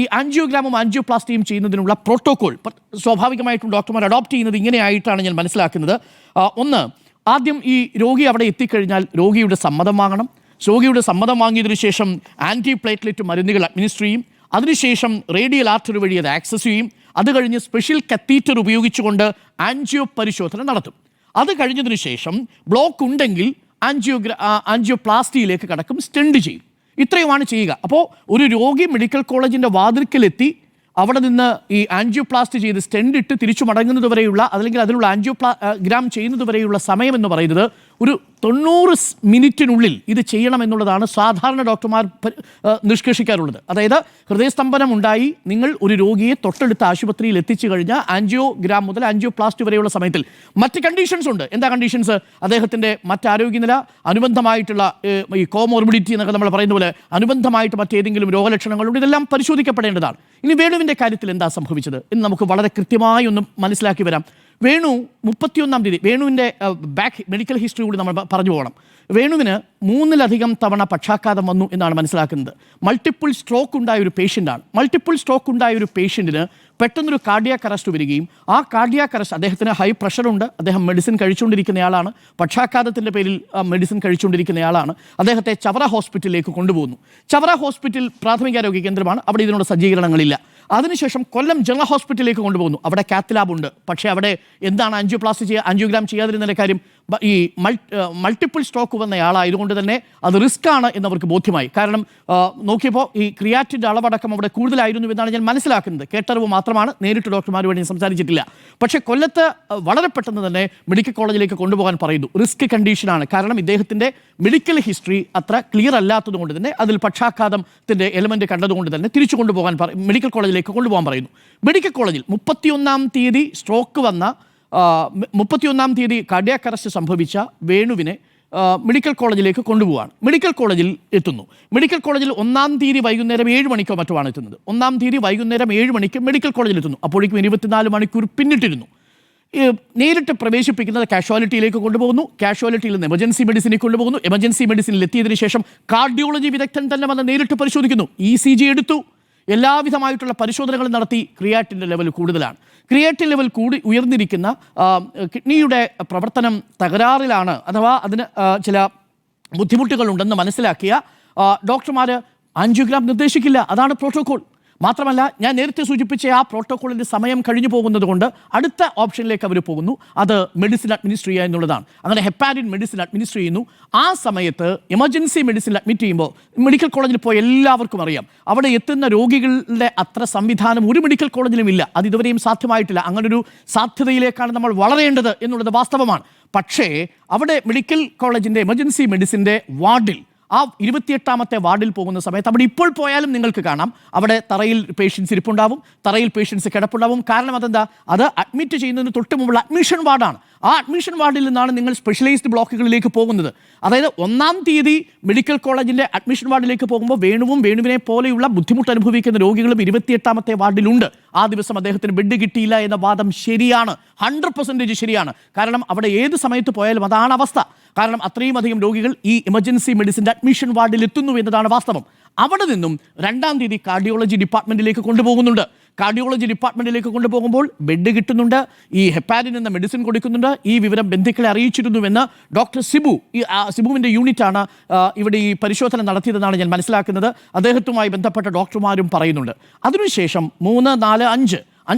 ഈ ആൻജിയോഗ്രാമും ആൻജിയോപ്ലാസ്റ്റിയും ചെയ്യുന്നതിനുള്ള പ്രോട്ടോകോൾ സ്വാഭാവികമായിട്ടും ഡോക്ടർമാർ അഡോപ്റ്റ് ചെയ്യുന്നത് ഇങ്ങനെയായിട്ടാണ് ഞാൻ മനസ്സിലാക്കുന്നത്. 1, ആദ്യം ഈ രോഗി അവിടെ എത്തിക്കഴിഞ്ഞാൽ രോഗിയുടെ സമ്മതം വാങ്ങണം. രോഗിയുടെ സമ്മതം വാങ്ങിയതിനു ശേഷം ആൻറ്റി പ്ലേറ്റ്ലെറ്റ് മരുന്നുകൾ അഡ്മിനിസ്റ്റർ ചെയ്യും. അതിനുശേഷം റേഡിയൽ ആർട്ടറി വഴി അത് ആക്സസ് ചെയ്യും. അത് കഴിഞ്ഞ് സ്പെഷ്യൽ കത്തീറ്റർ ഉപയോഗിച്ചുകൊണ്ട് ആൻജിയോ പരിശോധന നടത്തും. അത് കഴിഞ്ഞതിന് ശേഷം ബ്ലോക്ക് ഉണ്ടെങ്കിൽ ആൻജിയോപ്ലാസ്റ്റിയിലേക്ക് കടക്കും, സ്റ്റെൻഡ് ചെയ്യും. ഇത്രയുമാണ് ചെയ്യുക. അപ്പോൾ ഒരു രോഗി മെഡിക്കൽ കോളേജിൻ്റെ വാതിൽക്കലെത്തി അവിടെ നിന്ന് ഈ ആൻജിയോപ്ലാസ്റ്റി ചെയ്ത് സ്റ്റെൻഡ് ഇട്ട് തിരിച്ചു മടങ്ങുന്നത് വരെയുള്ള, അല്ലെങ്കിൽ അതിലുള്ള ആൻജിയോഗ്രാം ചെയ്യുന്നത് വരെയുള്ള സമയം എന്ന് പറയുന്നത് ഒരു 90 മിനിറ്റിനുള്ളിൽ ഇത് ചെയ്യണമെന്നുള്ളതാണ് സാധാരണ ഡോക്ടർമാർ നിഷ്കർഷിക്കാറുള്ളത്. അതായത് ഹൃദയസ്തംഭനം ഉണ്ടായി നിങ്ങൾ ഒരു രോഗിയെ തൊട്ടടുത്ത ആശുപത്രിയിൽ എത്തിച്ചു കഴിഞ്ഞാൽ ആൻജിയോഗ്രാം മുതൽ ആൻജിയോപ്ലാസ്റ്റി വരെയുള്ള സമയത്തിൽ മറ്റ് കണ്ടീഷൻസ് ഉണ്ട്. എന്താ കണ്ടീഷൻസ്? അദ്ദേഹത്തിൻ്റെ മറ്റാരോഗ്യനില, അനുബന്ധമായിട്ടുള്ള ഈ കോമോർബിഡിറ്റി എന്നൊക്കെ നമ്മൾ പറയുന്ന പോലെ അനുബന്ധമായിട്ട് മറ്റേതെങ്കിലും രോഗലക്ഷണങ്ങളുണ്ട്, ഇതെല്ലാം പരിശോധിക്കപ്പെടേണ്ടതാണ്. ഇനി വേണുവിൻ്റെ കാര്യത്തിൽ എന്താ സംഭവിച്ചത് എന്ന് നമുക്ക് വളരെ കൃത്യമായി ഒന്ന് മനസ്സിലാക്കി വരാം. വേണു 31-ാം തീയതി, വേണുവിൻ്റെ ബാക്ക് മെഡിക്കൽ ഹിസ്റ്ററി കൂടി നമ്മൾ പറഞ്ഞു പോകണം. വേണുവിന് 3-ലധികം തവണ പക്ഷാഘാതം വന്നു എന്നാണ് മനസ്സിലാക്കുന്നത്. മൾട്ടിപ്പിൾ സ്ട്രോക്ക് ഉണ്ടായ ഒരു പേഷ്യൻ്റാണ്. മൾട്ടിപ്പിൾ സ്ട്രോക്ക് ഉണ്ടായ ഒരു പേഷ്യൻറ്റിന് പെട്ടെന്നൊരു കാർഡിയാക് അറസ്റ്റ് വരികയും ആ കാർഡിയാക് അറസ്റ്റ്, അദ്ദേഹത്തിന് ഹൈ പ്രഷറുണ്ട്, അദ്ദേഹം മെഡിസിൻ കഴിച്ചുകൊണ്ടിരിക്കുന്നയാളാണ്, പക്ഷാഘാതത്തിൻ്റെ പേരിൽ മെഡിസിൻ കഴിച്ചുകൊണ്ടിരിക്കുന്നയാളാണ്. അദ്ദേഹത്തെ ചവറ ഹോസ്പിറ്റലിലേക്ക് കൊണ്ടുപോകുന്നു. ചവറ ഹോസ്പിറ്റൽ പ്രാഥമികാരോഗ്യ കേന്ദ്രമാണ്, അവിടെ ഇതിനുള്ള സജ്ജീകരണങ്ങളില്ല. അതിനുശേഷം കൊല്ലം ജനറൽ ഹോസ്പിറ്റലിലേക്ക് കൊണ്ടുപോകുന്നു. അവിടെ കാത്ത് ലാബ് ഉണ്ട്, പക്ഷേ അവിടെ എന്താണ് ആൻജിയോഗ്രാം ചെയ്യാതിരുന്ന കാര്യം, ഈ മൾട്ടിപ്പിൾ സ്ട്രോക്ക് വന്നയാളായതുകൊണ്ട് തന്നെ അത് റിസ്ക് ആണ് എന്നവർക്ക് ബോധ്യമായി. കാരണം നോക്കിയപ്പോൾ ഈ ക്രിയാറ്റിൻ്റെ അളവടക്കം അവിടെ കൂടുതലായിരുന്നു എന്നാണ് ഞാൻ മനസ്സിലാക്കുന്നത്. കേട്ടറിവ് മാത്രമാണ്, നേരിട്ട് ഡോക്ടർമാർ വേണ്ടി സംസാരിച്ചിട്ടില്ല. പക്ഷേ കൊല്ലത്ത് വളരെ പെട്ടെന്ന് തന്നെ മെഡിക്കൽ കോളേജിലേക്ക് കൊണ്ടുപോകാൻ പറയുന്നു. റിസ്ക് കണ്ടീഷനാണ്, കാരണം ഇദ്ദേഹത്തിൻ്റെ മെഡിക്കൽ ഹിസ്റ്ററി അത്ര ക്ലിയർ അല്ലാത്തത് കൊണ്ട് തന്നെ അതിൽ പക്ഷാഘാതത്തിൻ്റെ എലമെൻറ്റ് കണ്ടതുകൊണ്ട് തന്നെ തിരിച്ചു കൊണ്ടുപോകാൻ മെഡിക്കൽ കോളേജിലേക്ക് കൊണ്ടുപോകാൻ പറയുന്നു. മെഡിക്കൽ കോളേജിൽ 31-ാം തീയതി സ്ട്രോക്ക് വന്ന 31-ാം തീയതി കാർഡിയാക് അറസ്റ്റ് സംഭവിച്ച വേണുവിനെ മെഡിക്കൽ കോളേജിലേക്ക് കൊണ്ടുപോവാണ്. മെഡിക്കൽ കോളേജിൽ എത്തുന്നു. മെഡിക്കൽ കോളേജിൽ 1-ാം തീയതി വൈകുന്നേരം 7 മണിക്കോ മറ്റോ ആണ് എത്തുന്നത്. 1-ാം തീയതി വൈകുന്നേരം 7 മണിക്ക് മെഡിക്കൽ കോളേജിൽ എത്തുന്നു. അപ്പോഴേക്കും 24 മണിക്കൂർ പിന്നിട്ടിരുന്നു. നേരിട്ട് പ്രവേശിപ്പിക്കുന്നത് കാഷ്വാലിറ്റിയിലേക്ക് കൊണ്ടുപോകുന്നു. കാഷ്വാലിറ്റിയിൽ നിന്ന് എമർജൻസി മെഡിസിനിലേക്ക് കൊണ്ടുപോകുന്നു. എമർജൻസി മെഡിസിനിൽ എത്തിയതിനു ശേഷം കാർഡിയോളജി വിദഗ്ധൻ തന്നെ വന്ന് നേരിട്ട് പരിശോധിക്കുന്നു. ECG എടുത്തു, എല്ലാവിധമായിട്ടുള്ള പരിശോധനകൾ നടത്തി. ക്രിയാറ്റിൻ്റെ ലെവൽ കൂടുതലാണ്. ക്രിയാറ്റിൻ ലെവൽ കൂടി ഉയർന്നിരിക്കുന്ന കിഡ്നിയുടെ പ്രവർത്തനം തകരാറിലാണ്, അഥവാ അതിന് ചില ബുദ്ധിമുട്ടുകളുണ്ടെന്ന് മനസ്സിലാക്കിയ ഡോക്ടർമാർ ആൻജിയോഗ്രാം നിർദ്ദേശിക്കില്ല. അതാണ് പ്രോട്ടോകോൾ. മാത്രമല്ല, ഞാൻ നേരത്തെ സൂചിപ്പിച്ച ആ പ്രോട്ടോകോളിൻ്റെ സമയം കഴിഞ്ഞു പോകുന്നത് കൊണ്ട് അടുത്ത ഓപ്ഷനിലേക്ക് അവർ പോകുന്നു. അത് മെഡിസിൻ അഡ്മിനിസ്റ്റർ ചെയ്യുക എന്നുള്ളതാണ്. അങ്ങനെ ഹെപ്പാരിൻ മെഡിസിൻ അഡ്മിനിസ്റ്റർ ചെയ്യുന്നു. ആ സമയത്ത് എമർജൻസി മെഡിസിൻ അഡ്മിറ്റ് ചെയ്യുമ്പോൾ മെഡിക്കൽ കോളേജിൽ പോയി എല്ലാവർക്കും അറിയാം, അവിടെ എത്തുന്ന രോഗികളുടെ അത്ര സംവിധാനം ഒരു മെഡിക്കൽ കോളേജിലും ഇല്ല. അത് ഇതുവരെയും സാധ്യമായിട്ടില്ല. അങ്ങനൊരു സാധ്യതയിലേക്കാണ് നമ്മൾ വളരേണ്ടത് എന്നുള്ളത് വാസ്തവമാണ്. പക്ഷേ അവിടെ മെഡിക്കൽ കോളേജിൻ്റെ എമർജൻസി മെഡിസിൻ്റെ വാർഡിൽ, ആ 28-ാമത്തെ വാർഡിൽ പോകുന്ന സമയത്ത് അവിടെ ഇപ്പോൾ പോയാലും നിങ്ങൾക്ക് കാണാം, അവിടെ തറയിൽ പേഷ്യൻസ് ഇരിപ്പുണ്ടാവും, തറയിൽ പേഷ്യൻസ് കിടപ്പുണ്ടാവും. കാരണം അതെന്താ? അത് അഡ്മിറ്റ് ചെയ്യുന്നതിന് തൊട്ട് മുമ്പുള്ള അഡ്മിഷൻ വാർഡാണ്. ആ അഡ്മിഷൻ വാർഡിൽ നിന്നാണ് നിങ്ങൾ സ്പെഷ്യലൈസ്ഡ് ബ്ലോക്കുകളിലേക്ക് പോകുന്നത്. അതായത് 1-ാം തീയതി മെഡിക്കൽ കോളേജിൻ്റെ അഡ്മിഷൻ വാർഡിലേക്ക് പോകുമ്പോൾ വേണുവിനെ പോലെയുള്ള ബുദ്ധിമുട്ട് അനുഭവിക്കുന്ന രോഗികളും 28-ാമത്തെ വാർഡിലുണ്ട്. ആ ദിവസം അദ്ദേഹത്തിന് ബെഡ് കിട്ടിയില്ല എന്ന വാദം ശരിയാണ്, 100% ശരിയാണ്. കാരണം അവിടെ ഏത് സമയത്ത് പോയാലും അതാണ് അവസ്ഥ. കാരണം അത്രയും അധികം രോഗികൾ ഈ എമർജൻസി മെഡിസിൻ്റെ അഡ്മിഷൻ വാർഡിൽ എത്തുന്നു എന്നതാണ് വാസ്തവം. അവിടെ നിന്നും 2-ാം തീയതി കാർഡിയോളജി ഡിപ്പാർട്ട്മെന്റിലേക്ക് കൊണ്ടുപോകുന്നുണ്ട്. കാർഡിയോളജി ഡിപ്പാർട്ട്മെന്റിലേക്ക് കൊണ്ടുപോകുമ്പോൾ ബെഡ് കിട്ടുന്നുണ്ട്, ഈ ഹെപ്പാരിൻ എന്ന മെഡിസിൻ കൊടുക്കുന്നുണ്ട്. ഈ വിവരം ബന്ധുക്കളെ അറിയിച്ചിരുന്നുവെന്ന് ഡോക്ടർ സിബുവിൻ്റെ യൂണിറ്റാണ് ഇവിടെ ഈ പരിശോധന നടത്തിയതെന്നാണ് ഞാൻ മനസ്സിലാക്കുന്നത്. അദ്ദേഹത്തുമായി ബന്ധപ്പെട്ട ഡോക്ടർമാരും പറയുന്നുണ്ട്. അതിനുശേഷം 3, 4, 5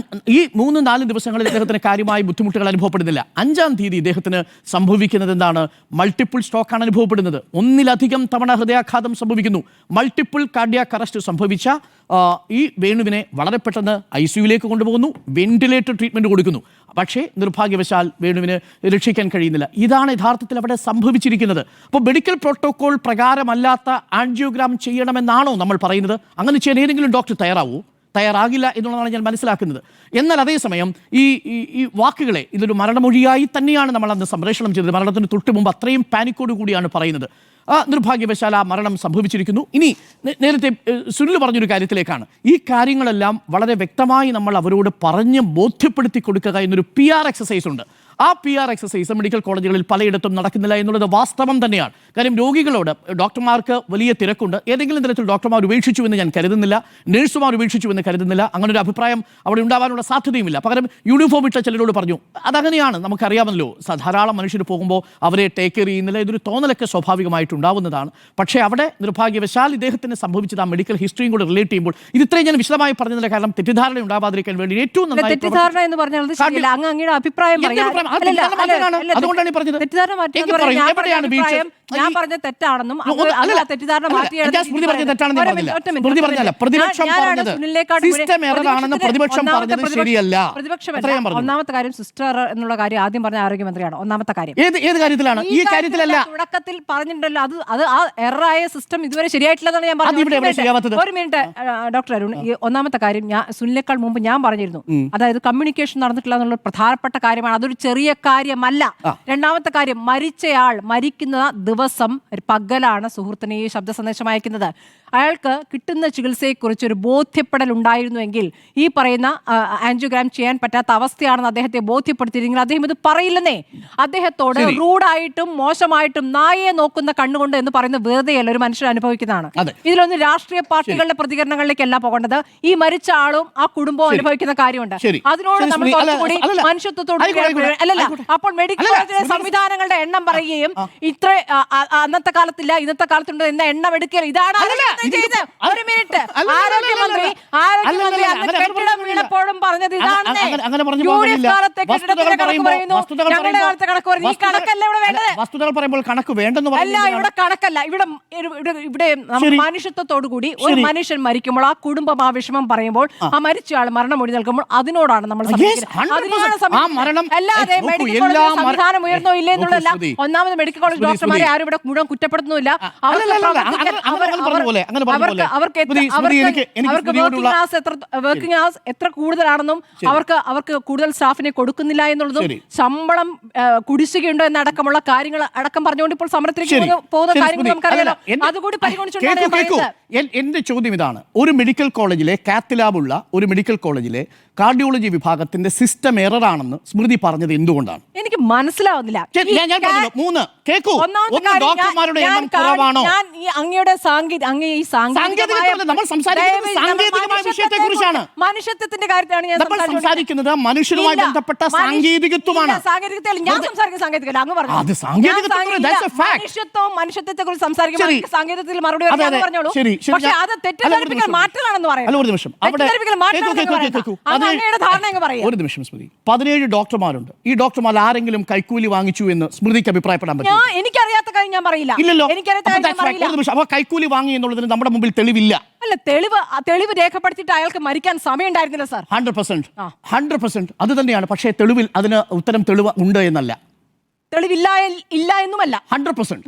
ഈ 3-4 ദിവസങ്ങളിൽ ഇദ്ദേഹത്തിന് കാര്യമായ ബുദ്ധിമുട്ടുകൾ അനുഭവപ്പെടുന്നില്ല. 5-ാം തീയതി ഇദ്ദേഹത്തിന് സംഭവിക്കുന്നത് എന്താണ്? മൾട്ടിപ്പിൾ സ്ട്രോക്കാണ് അനുഭവപ്പെടുന്നത്. 1-ലധികം തവണ ഹൃദയാഘാതം സംഭവിക്കുന്നു. മൾട്ടിപ്പിൾ കാർഡിയാക് അറസ്റ്റ് സംഭവിച്ച ഈ വേണുവിനെ വളരെ പെട്ടെന്ന് ICUയിലേക്ക് കൊണ്ടുപോകുന്നു, വെന്റിലേറ്റർ ട്രീറ്റ്മെൻറ്റ് കൊടുക്കുന്നു. പക്ഷേ നിർഭാഗ്യവശാൽ വേണുവിന് രക്ഷിക്കാൻ കഴിയുന്നില്ല. ഇതാണ് യഥാർത്ഥത്തിൽ അവിടെ സംഭവിച്ചിരിക്കുന്നത്. അപ്പോൾ മെഡിക്കൽ പ്രോട്ടോകോൾ പ്രകാരമല്ലാത്ത ആൻജിയോഗ്രാം ചെയ്യണമെന്നാണോ നമ്മൾ പറയുന്നത്? അങ്ങനെ ചെയ്യാൻ ഏതെങ്കിലും ഡോക്ടർ തയ്യാറാകില്ല എന്നുള്ളതാണ് ഞാൻ മനസ്സിലാക്കുന്നത്. എന്നാൽ അതേസമയം ഈ വാക്കുകളെ ഇതൊരു മരണമൊഴിയായി തന്നെയാണ് നമ്മൾ അന്ന് സംപ്രേഷണം ചെയ്തത്. മരണത്തിന് തൊട്ട് മുമ്പ് അത്രയും പാനിക്കോട് കൂടിയാണ് പറയുന്നത്. നിർഭാഗ്യവശാൽ ആ മരണം സംഭവിച്ചിരിക്കുന്നു. ഇനി നേരത്തെ സുനിൽ പറഞ്ഞൊരു കാര്യത്തിലേക്കാണ്. ഈ കാര്യങ്ങളെല്ലാം വളരെ വ്യക്തമായി നമ്മൾ അവരോട് പറഞ്ഞ് ബോധ്യപ്പെടുത്തി കൊടുക്കുക എന്നൊരു PR എക്സസൈസ് ഉണ്ട്. ആ PR എക്സസൈസ് മെഡിക്കൽ കോളേജുകളിൽ പലയിടത്തും നടക്കുന്നില്ല എന്നുള്ളത് വാസ്തവം തന്നെയാണ്. കാര്യം രോഗികളോട് ഡോക്ടർമാർക്ക് വലിയ തിരക്കുണ്ട്. ഏതെങ്കിലും തരത്തിൽ ഡോക്ടർമാർ ഉപേക്ഷിച്ചു എന്ന് ഞാൻ കരുതുന്നില്ല, നഴ്സുമാർ ഉപേക്ഷിച്ചു എന്ന് കരുതുന്നില്ല. അങ്ങനെ ഒരു അഭിപ്രായം അവിടെ ഉണ്ടാവാനുള്ള സാധ്യതയുമില്ല. പകരം യൂണിഫോം ഇട്ട ചിലരോട് പറഞ്ഞു, അതങ്ങനെയാണ്, നമുക്കറിയാമല്ലോ. ധാരാളം മനുഷ്യർ പോകുമ്പോൾ അവരെ ടേക്ക് കെയർ ചെയ്യുന്നില്ല, ഇതൊരു തോന്നലൊക്കെ സ്വാഭാവികമായിട്ടുണ്ടാവുന്നതാണ്. പക്ഷേ അവിടെ നിർഭാഗ്യവശാൽ ഇദ്ദേഹത്തിന് സംഭവിച്ചത് ആ മെഡിക്കൽ ഹിസ്റ്ററിയും കൂടെ റിലേറ്റ് ചെയ്യുമ്പോൾ ഇത് ഇത്രയും ഞാൻ വിശദമായി പറഞ്ഞതിന്റെ കാരണം തെറ്റിദ്ധാരണ ഉണ്ടാവാതിരിക്കാൻ വേണ്ടി ഏറ്റവും നന്നായി
തെറ്റിദ്ധാരണ എന്ന് പറഞ്ഞാൽ അങ്ങയുടെ അഭിപ്രായം
അതുകൊണ്ടാണ് പറഞ്ഞത്.
ഞാൻ പറഞ്ഞ തെറ്റാണെന്നും തെറ്റിദ്ധാരണ ഒന്നാമത്തെ കാര്യം സിസ്റ്റർ എന്നുള്ള കാര്യം ആദ്യം പറഞ്ഞ ആരോഗ്യമന്ത്രിയാണ്. ഒന്നാമത്തെ കാര്യം
ഏത് കാര്യത്തിലാണ്? ഈ കാര്യത്തിലല്ല,
തുടക്കത്തിൽ പറഞ്ഞിട്ടുണ്ടല്ലോ. അത് ആ എററായ സിസ്റ്റം ഇതുവരെ ശരിയായിട്ടില്ലെന്നാണ് ഞാൻ പറഞ്ഞത്. ഒരു മിനിറ്റ് ഡോക്ടർ അരുൺ, ഈ ഒന്നാമത്തെ കാര്യം സുനിലേക്കാൾ മുമ്പ് ഞാൻ പറഞ്ഞിരുന്നു. അതായത് കമ്മ്യൂണിക്കേഷൻ നടന്നിട്ടില്ല എന്നുള്ള പ്രധാനപ്പെട്ട കാര്യമാണ്. അതൊരു ചെറിയ കാര്യമല്ല. രണ്ടാമത്തെ കാര്യം, മരിച്ചയാൾ മരിക്കുന്ന ദിവസം പകലാണ് സുഹൃത്തിന് ഈ ശബ്ദ സന്ദേശം അയക്കുന്നത്. അയാൾക്ക് കിട്ടുന്ന ചികിത്സയെക്കുറിച്ച് ഒരു ബോധ്യപ്പെടൽ ഉണ്ടായിരുന്നുവെങ്കിൽ ഈ പറയുന്ന ആൻജിയോഗ്രാം ചെയ്യാൻ പറ്റാത്ത അവസ്ഥയാണെന്ന് അദ്ദേഹത്തെ ബോധ്യപ്പെടുത്തിയിരുന്നെങ്കിൽ അദ്ദേഹം ഇത് പറയില്ലെന്നേ. അദ്ദേഹത്തോട് റൂഡായിട്ടും മോശമായിട്ടും നായയെ നോക്കുന്ന കണ്ണുകൊണ്ട് എന്ന് പറയുന്ന വെറുതെയല്ല ഒരു മനുഷ്യൻ അനുഭവിക്കുന്നതാണ്. ഇതിലൊന്നും രാഷ്ട്രീയ പാർട്ടികളുടെ പ്രതികരണങ്ങളിലേക്കല്ല പോകേണ്ടത്. ഈ മരിച്ച ആളും ആ കുടുംബവും അനുഭവിക്കുന്ന കാര്യമുണ്ട്. അതിനോട് നമ്മൾ കുറച്ചുകൂടി മനുഷ്യത്വത്തോട് അല്ലല്ല. അപ്പോൾ മെഡിക്കൽ കോളേജിലെ സംവിധാനങ്ങളുടെ എണ്ണം പറയുകയും ഇത്ര അന്നത്തെ കാലത്തില്ല ഇന്നത്തെ കാലത്തുണ്ട് എന്ന എണ്ണം എടുക്കുകയും ഇതാണ് ഒരു മിനിറ്റ്. ആരോഗ്യമന്ത്രി കെട്ടിടം വീണപ്പോഴും പറഞ്ഞത് ഇതാണ്. കാലത്തെ കെട്ടിടത്തിന്റെ കണക്ക് പറയുന്നു, ഞങ്ങളുടെ കാലത്തെ കണക്ക് പറയുന്നു. ഈ കണക്കല്ല ഇവിടെ വേണ്ടത്.
വസ്തുതകൾ പറയുമ്പോൾ കണക്ക് വേണ്ടെന്ന്
അല്ല, ഇവിടെ കണക്കല്ല. ഇവിടെ മനുഷ്യത്വത്തോടു കൂടി ഒരു മനുഷ്യൻ മരിക്കുമ്പോൾ ആ കുടുംബം ആ വിഷമം പറയുമ്പോൾ ആ മരിച്ചയാൾ മരണമൊഴി നൽകുമ്പോൾ അതിനോടാണ് നമ്മൾ അല്ലാതെ മെഡിക്കൽ കോളേജ് സംവിധാനം ഉയർന്നോ ഇല്ലേ എന്നുള്ളതല്ല. ഒന്നാമത് മെഡിക്കൽ കോളേജ് ഡോക്ടർമാരെ ആരും ഇവിടെ മുഴുവൻ കുറ്റപ്പെടുത്തുന്നില്ല. വർക്കിംഗ് അവേഴ്സ് എത്ര കൂടുതലാണെന്നും അവർക്ക് കൂടുതൽ സ്റ്റാഫിനെ കൊടുക്കുന്നില്ല എന്നുള്ളതും ശമ്പളം കുടിശ്ശികയുണ്ടോ എന്നടക്കമുള്ള കാര്യങ്ങൾ അടക്കം പറഞ്ഞുകൊണ്ട് ഇപ്പോൾ സമരത്തിലേക്ക് പോകുന്ന കാര്യങ്ങൾ നമുക്കറിയാലോ. അതുകൂടി പരിഗണിച്ചുകൊണ്ടാണ് ഞാൻ പറയുന്നത്.
എന്റെ ചോദ്യം ഇതാണ്. ഒരു മെഡിക്കൽ കോളേജിലെ കാത്ത് ലാബുള്ള ഒരു മെഡിക്കൽ കോളേജിലെ കാർഡിയോളജി വിഭാഗത്തിന്റെ സിസ്റ്റം എറർ ആണെന്ന് സ്മൃതി പറഞ്ഞത് എന്തുകൊണ്ടാണ്?
എനിക്ക് മനസ്സിലാവുന്നില്ല. മനുഷ്യത്വത്തിന്റെ കാര്യത്തിലാണ് ഞാൻ
സംസാരിക്കുന്നത്. മനുഷ്യരുമായി ബന്ധപ്പെട്ട സാങ്കേതികത്വമാണ്.
മനുഷ്യത്വത്തെ കുറിച്ച് സംസാരിക്കുമ്പോൾ സാങ്കേതികത്തിൽ മറുപടി പറഞ്ഞോളൂ. പക്ഷേ അത് തെറ്റിദ്ധരിപ്പിക്കൽ മാറ്റലാണെന്ന് പറയാം.
ഒരു നിമിഷം സ്മൃതി, 17 ഡോക്ടർമാരുണ്ട്. ഈ ഡോക്ടർമാർ ആരെങ്കിലും കൈക്കൂലി വാങ്ങിച്ചു എന്ന് സ്മൃതിക്ക് അഭിപ്രായപ്പെടാൻ പറ്റും?
എനിക്കറിയാത്ത കാര്യം ഞാൻ പറയില്ല.
ഇല്ലല്ലോ. അപ്പൊ കൈക്കൂലി വാങ്ങി എന്നുള്ളതിന് നമ്മുടെ മുമ്പിൽ തെളിവില്ല.
അല്ല, തെളിവ് രേഖപ്പെടുത്തിയിട്ട് അയാൾക്ക് മരിക്കാൻ സമയം ഉണ്ടായിരുന്നില്ല സാർ.
100% അത് തന്നെയാണ്. പക്ഷേ തെളിവിൽ അതിന് ഉത്തരം തെളിവ് ഉണ്ട് എന്നല്ല,
തെളിവില്ല എന്നുമല്ല.
100%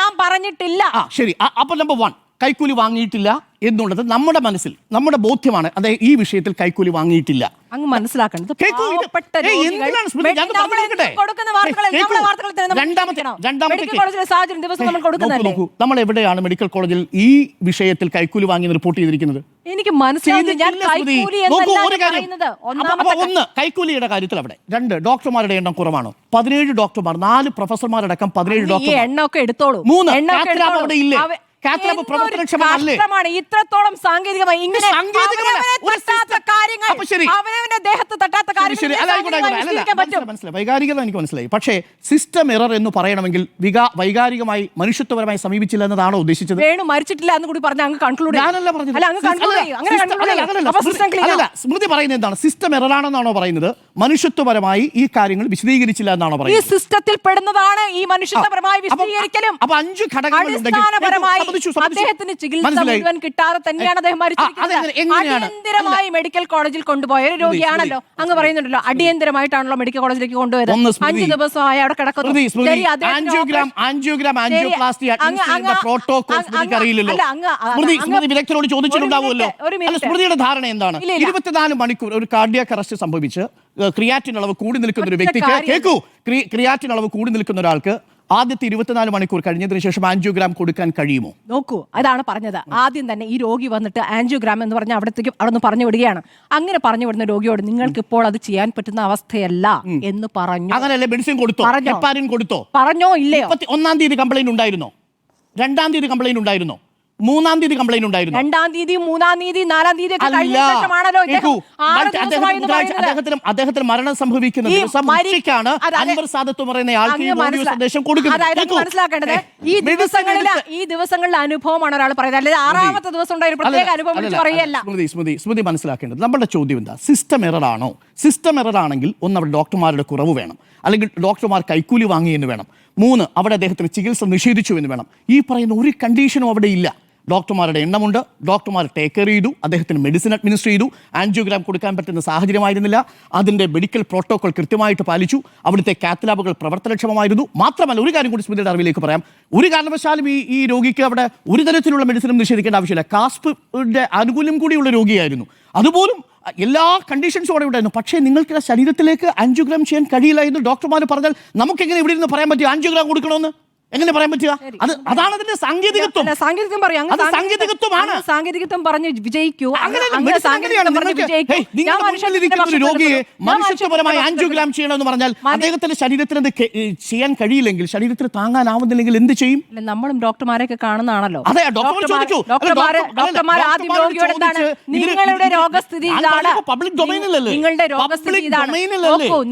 ഞാൻ പറഞ്ഞിട്ടില്ല.
ശരി. അപ്പൊ നമ്പർ 1, കൈക്കൂലി വാങ്ങിയിട്ടില്ല എന്നുള്ളത് നമ്മുടെ മനസ്സിൽ, നമ്മുടെ ബോധ്യമാണ് അദ്ദേഹം ഈ വിഷയത്തിൽ കൈക്കൂലി വാങ്ങിയിട്ടില്ല.
അങ്ങ് മനസ്സിലാക്കേണ്ടത്
കേൾക്കൂ,
പാവപ്പെട്ട
ഏയ്
രോഗികൾ
എന്തിനാണ് സ്മൃതി? ഞാൻ
നമ്മൾ
പറഞ്ഞിരിക്കട്ടെ?
കൊടുക്കുന്ന വാർത്തകൾ
കേൾക്കൂ.
നമ്മുടെ വാർത്തകൾ തന്നെ നമ്മൾ
രണ്ടാമത്തെ
ശ്രദ്ധിക്കണം. മെഡിക്കൽ കോളേജിലെ സാഹചര്യം ദിവസം നമ്മൾ കൊടുക്കുന്നതല്ലേ?
നോക്കൂ, നമ്മൾ എവിടെയാണ് മെഡിക്കൽ കോളേജിൽ ഈ വിഷയത്തിൽ കൈക്കൂലി വാങ്ങി റിപ്പോർട്ട് ചെയ്തിരിക്കുന്നത്?
എനിക്ക് മനസ്സിലാവുന്നില്ല. ഞാൻ
ചെയ്തിട്ടില്ല സ്മൃതി.
കൈക്കൂലി
നോക്കൂ,
എന്നല്ല
ഒരു കാര്യം.
പറയുന്നത്.
അപ്പൊ
ഒന്നാമത്തെ
ഒന്ന് കൈക്കൂലിയുടെ കാര്യത്തിൽ അവിടെ, 2 ഡോക്ടർമാരുടെ എണ്ണം കുറവാണോ? 17 ഡോക്ടർമാർ, 4 പ്രൊഫസർമാരടക്കം 17
ഈ
ഡോക്ടർമാർ.
എണ്ണമൊക്കെ എടുത്തോളൂ.
3
എണ്ണമൊക്കെ
കാത്ത് ലാബ് അവിടെ ഇല്ലേ?
അവ-
കാത്ത് ലാബ്
എന്തൊരു
പ്രവർത്തനക്ഷമമല്ലേ?
കഷ്ടമാണ്. ഇത്രത്തോളം സാങ്കേതികമായി ഇങ്ങനെ
സാങ്കേതികമല്ല.
അവനവനെ
ഒരു
തട്ടാത്ത
system.
കാര്യങ്ങൾ,
അപ്പൊ ശരി.
അവനവന്റെ ദേഹത്ത് തട്ടാത്ത കാര്യങ്ങൾ
ശരി, അല്ല, ആയിക്കോട്ടെ, ആയിക്കോട്ടെ. അല്ല,
വിശദീകരിക്കാൻ പറ്റും.
മനസ്സിലായി. വൈകാരികത എനിക്ക് മനസ്സിലായി. പക്ഷേ സിസ്റ്റം എറർ എന്ന് പറയണമെങ്കിൽ വൈകാരികമായി മനുഷ്യത്വപരമായി സമീപിച്ചില്ല എന്നതാണോ ഉദ്ദേശിച്ചത്?
വേണു മരിച്ചിട്ടില്ല എന്ന് കൂടി പറഞ്ഞ അങ്ങ് കൺക്ലൂഡ്
ഞാനല്ല പറഞ്ഞത്.
അല്ല, അങ്ങ് conclude ചെയ്യൂ. അങ്ങനെ conclude ചെയ്യൂ.
അല്ലല്ല,
അപ്പൊ system clean
അല്ലല്ല,
ആണ്.
സ്മൃതി പറയുന്നത് എന്താണ്? സിസ്റ്റം എററാണെന്നാണോ പറയുന്നത്? മനുഷ്യത്വപരമായി ഈ കാര്യങ്ങൾ വിശദീകരിച്ചില്ല എന്നാണോ
ഈ
പറയുന്നത്?
സിസ്റ്റത്തിൽ പെടുന്നതാണ് ഈ മനുഷ്യത്വപരമായി വിശദീകരിക്കലും.
അപ്പൊ 5 ഘടകങ്ങളുണ്ടെങ്കിൽ
അടിസ്ഥാനപരമായി
സമ്മതിച്ചു, സമ്മതിച്ചു.
അദ്ദേഹത്തിന് ചികിത്സ
മനസ്സിലായി.
മുഴുവൻ കിട്ടാതെ തന്നെയാണ് അദ്ദേഹം മരിച്ചിരിക്കുന്നത്.
എങ്ങനെയാണ്?
അടിയന്തരമായി മെഡിക്കൽ കോളേജിൽ കൊണ്ടുപോയ ഒരു രോഗിയാണല്ലോ. അങ്ങ് പറയുന്നുണ്ടല്ലോ അടിയന്തരമായിട്ടാണല്ലോ മെഡിക്കൽ കോളേജിലേക്ക് കൊണ്ടുപോയത്.
ഒന്ന് സ്മൃതി.
5 ദിവസമായി അവിടെ കിടക്കുന്നു. ശരി, അദ്ദേഹത്തിന്
ആൻജിയോഗ്രാം ആൻജിയോപ്ലാസ്റ്റി പ്രോട്ടോകോൾ സ്മൃതിക്ക് അറിയില്ലല്ലോ. സ്മൃതി വിദഗ്ധരോട് ചോദിച്ചിട്ടുണ്ടാവുമല്ലോ. അല്ല, സ്മൃതിയുടെ ധാരണ എന്താണ്? 24 മണിക്കൂർ ഒരു കാർഡിയാക് അറസ്റ്റ് സംഭവിച്ച് ക്രിയാറ്റിൻ അളവ് കൂടി നിൽക്കുന്ന ഒരു വ്യക്തിക്ക്, കേൾക്കൂ, ക്രിയാറ്റിൻ അളവ് കൂടി നിൽക്കുന്ന ഒരാൾക്ക് ആദ്യത്തെ 24 മണിക്കൂർ കഴിഞ്ഞതിന് ശേഷം ആൻജിയോഗ്രാം കൊടുക്കാൻ കഴിയുമോ?
നോക്കൂ, അതാണ് പറഞ്ഞത്. ആദ്യം തന്നെ ഈ രോഗി വന്നിട്ട് ആൻജിയോഗ്രാം എന്ന് പറഞ്ഞ അവിടത്തേക്ക് അവിടെ നിന്ന് പറഞ്ഞു വിടുകയാണ്. അങ്ങനെ പറഞ്ഞു വിടുന്ന രോഗിയോട് നിങ്ങൾക്ക് ഇപ്പോൾ അത് ചെയ്യാൻ പറ്റുന്ന അവസ്ഥയല്ല എന്ന് പറഞ്ഞു.
അങ്ങനെയല്ലേ മെഡിസിൻ കൊടുത്തോ? ഹെപ്പാരിൻ കൊടുത്തോ?
പറഞ്ഞോ ഇല്ലയോ?
1 തീയതി കംപ്ലൈന്റ് ഉണ്ടായിരുന്നോ? 2 തീയതി കംപ്ലൈന്റ് ഉണ്ടായിരുന്നോ? 3 തീയതി കംപ്ലൈന്റ് ഉണ്ടായിരുന്നു?
2 തീയതി, 3 തീയതി, 4 തീയതി ഒക്കെ കഴിഞ്ഞ ശേഷമാണല്ലോ
അദ്ദേഹത്തിന് മരണം സംഭവിക്കുന്ന ദിവസം ഉച്ചയ്ക്കാണ് അൻവർ സാദത്ത് പറയുന്ന ആൾക്ക് ഈ ഓഡിയോ സന്ദേശം കൊടുക്കുന്നത്.
മനസ്സിലാക്കേണ്ടത് ഈ ദിവസങ്ങളിലെ അനുഭവമാണ് ഒരാൾ പറയുന്നത്. അല്ലെങ്കിൽ 6ാമത്തെ ദിവസം ഉണ്ടായ പ്രത്യേക അനുഭവം വിളിച്ച് പറയല്ല.
സ്മൃതി മനസ്സിലാക്കേണ്ടത് നമ്മുടെ ചോദ്യം എന്താ? സിസ്റ്റം എറർ ആണോ? സിസ്റ്റം എറർ ആണെങ്കിൽ ഒന്ന് അവിടെ ഡോക്ടർമാരുടെ കുറവ് വേണം, അല്ലെങ്കിൽ ഡോക്ടർമാർ കൈക്കൂലി വാങ്ങി എന്ന് വേണം. 3 അവിടെ അദ്ദേഹത്തിന് ചികിത്സ നിഷേധിച്ചു എന്ന് വേണം. ഈ പറയുന്ന ഒരു കണ്ടീഷനും അവിടെ ഇല്ല. ഡോക്ടർമാരുടെ എണ്ണമുണ്ട്, ഡോക്ടർമാർ ടേക്ക് കെയർ ചെയ്തു, അദ്ദേഹത്തിന് മെഡിസിൻ അഡ്മിനിസ്റ്റർ ചെയ്തു, ആൻജിയോഗ്രാം കൊടുക്കാൻ പറ്റുന്ന സാഹചര്യമായിരുന്നില്ല, അതിൻ്റെ മെഡിക്കൽ പ്രോട്ടോകോൾ കൃത്യമായിട്ട് പാലിച്ചു, അവിടുത്തെ കാത്ത് ലാബുകൾ പ്രവർത്തനക്ഷമമായിരുന്നു. മാത്രമല്ല, ഒരു കാര്യം കൂടി സ്മൃതിയുടെ അറിവിലേക്ക് പറയാം, ഒരു കാരണവശാലും ഈ രോഗിക്ക് അവിടെ ഒരു തരത്തിലുള്ള മെഡിസിനും നിഷേധിക്കേണ്ട ആവശ്യമില്ല. കാസ്പിന്റെ ആനുകൂല്യം കൂടിയുള്ള രോഗിയായിരുന്നു, അതുപോലും എല്ലാ കണ്ടീഷൻസും അവിടെ ഉണ്ടായിരുന്നു. പക്ഷേ നിങ്ങൾക്ക് ശരീരത്തിലേക്ക് ആൻജിയോഗ്രാം ചെയ്യാൻ കഴിയില്ല എന്ന് ഡോക്ടർമാർ പറഞ്ഞാൽ നമുക്കെങ്ങനെ ഇവിടെ നിന്ന് പറയാൻ പറ്റും ആൻജിയോഗ്രാം കൊടുക്കണമെന്ന്? എങ്ങനെ പറയാൻ പറ്റുക? അതാണ് അതിന്റെ സാങ്കേതികത്വം.
സാങ്കേതികത്വം പറയും. സാങ്കേതികത്വം പറഞ്ഞ് വിജയിക്കൂ.
രോഗിയെ മനുഷ്യത്വപരമായി ആൻജിയോഗ്രാം ചെയ്യണമെന്ന് പറഞ്ഞാൽ അദ്ദേഹത്തിന്റെ ശരീരത്തിന് ചെയ്യാൻ കഴിയില്ലെങ്കിൽ, ശരീരത്തിന് താങ്ങാനാവുന്നില്ലെങ്കിൽ എന്ത് ചെയ്യും?
നമ്മളും ഡോക്ടർമാരെയൊക്കെ കാണുന്നതാണല്ലോ.
അതെ, ഡോക്ടർ ചോദിച്ചു.
ഡോക്ടർമാർ ആദ്യം രോഗിയോട് എന്താണ് നിങ്ങളുടെ രോഗസ്ഥിതി ഇതാണ്,
പബ്ലിക് ഡൊമൈനിലല്ലേ?
നിങ്ങളുടെ രോഗസ്ഥിതി ഇതാണ്,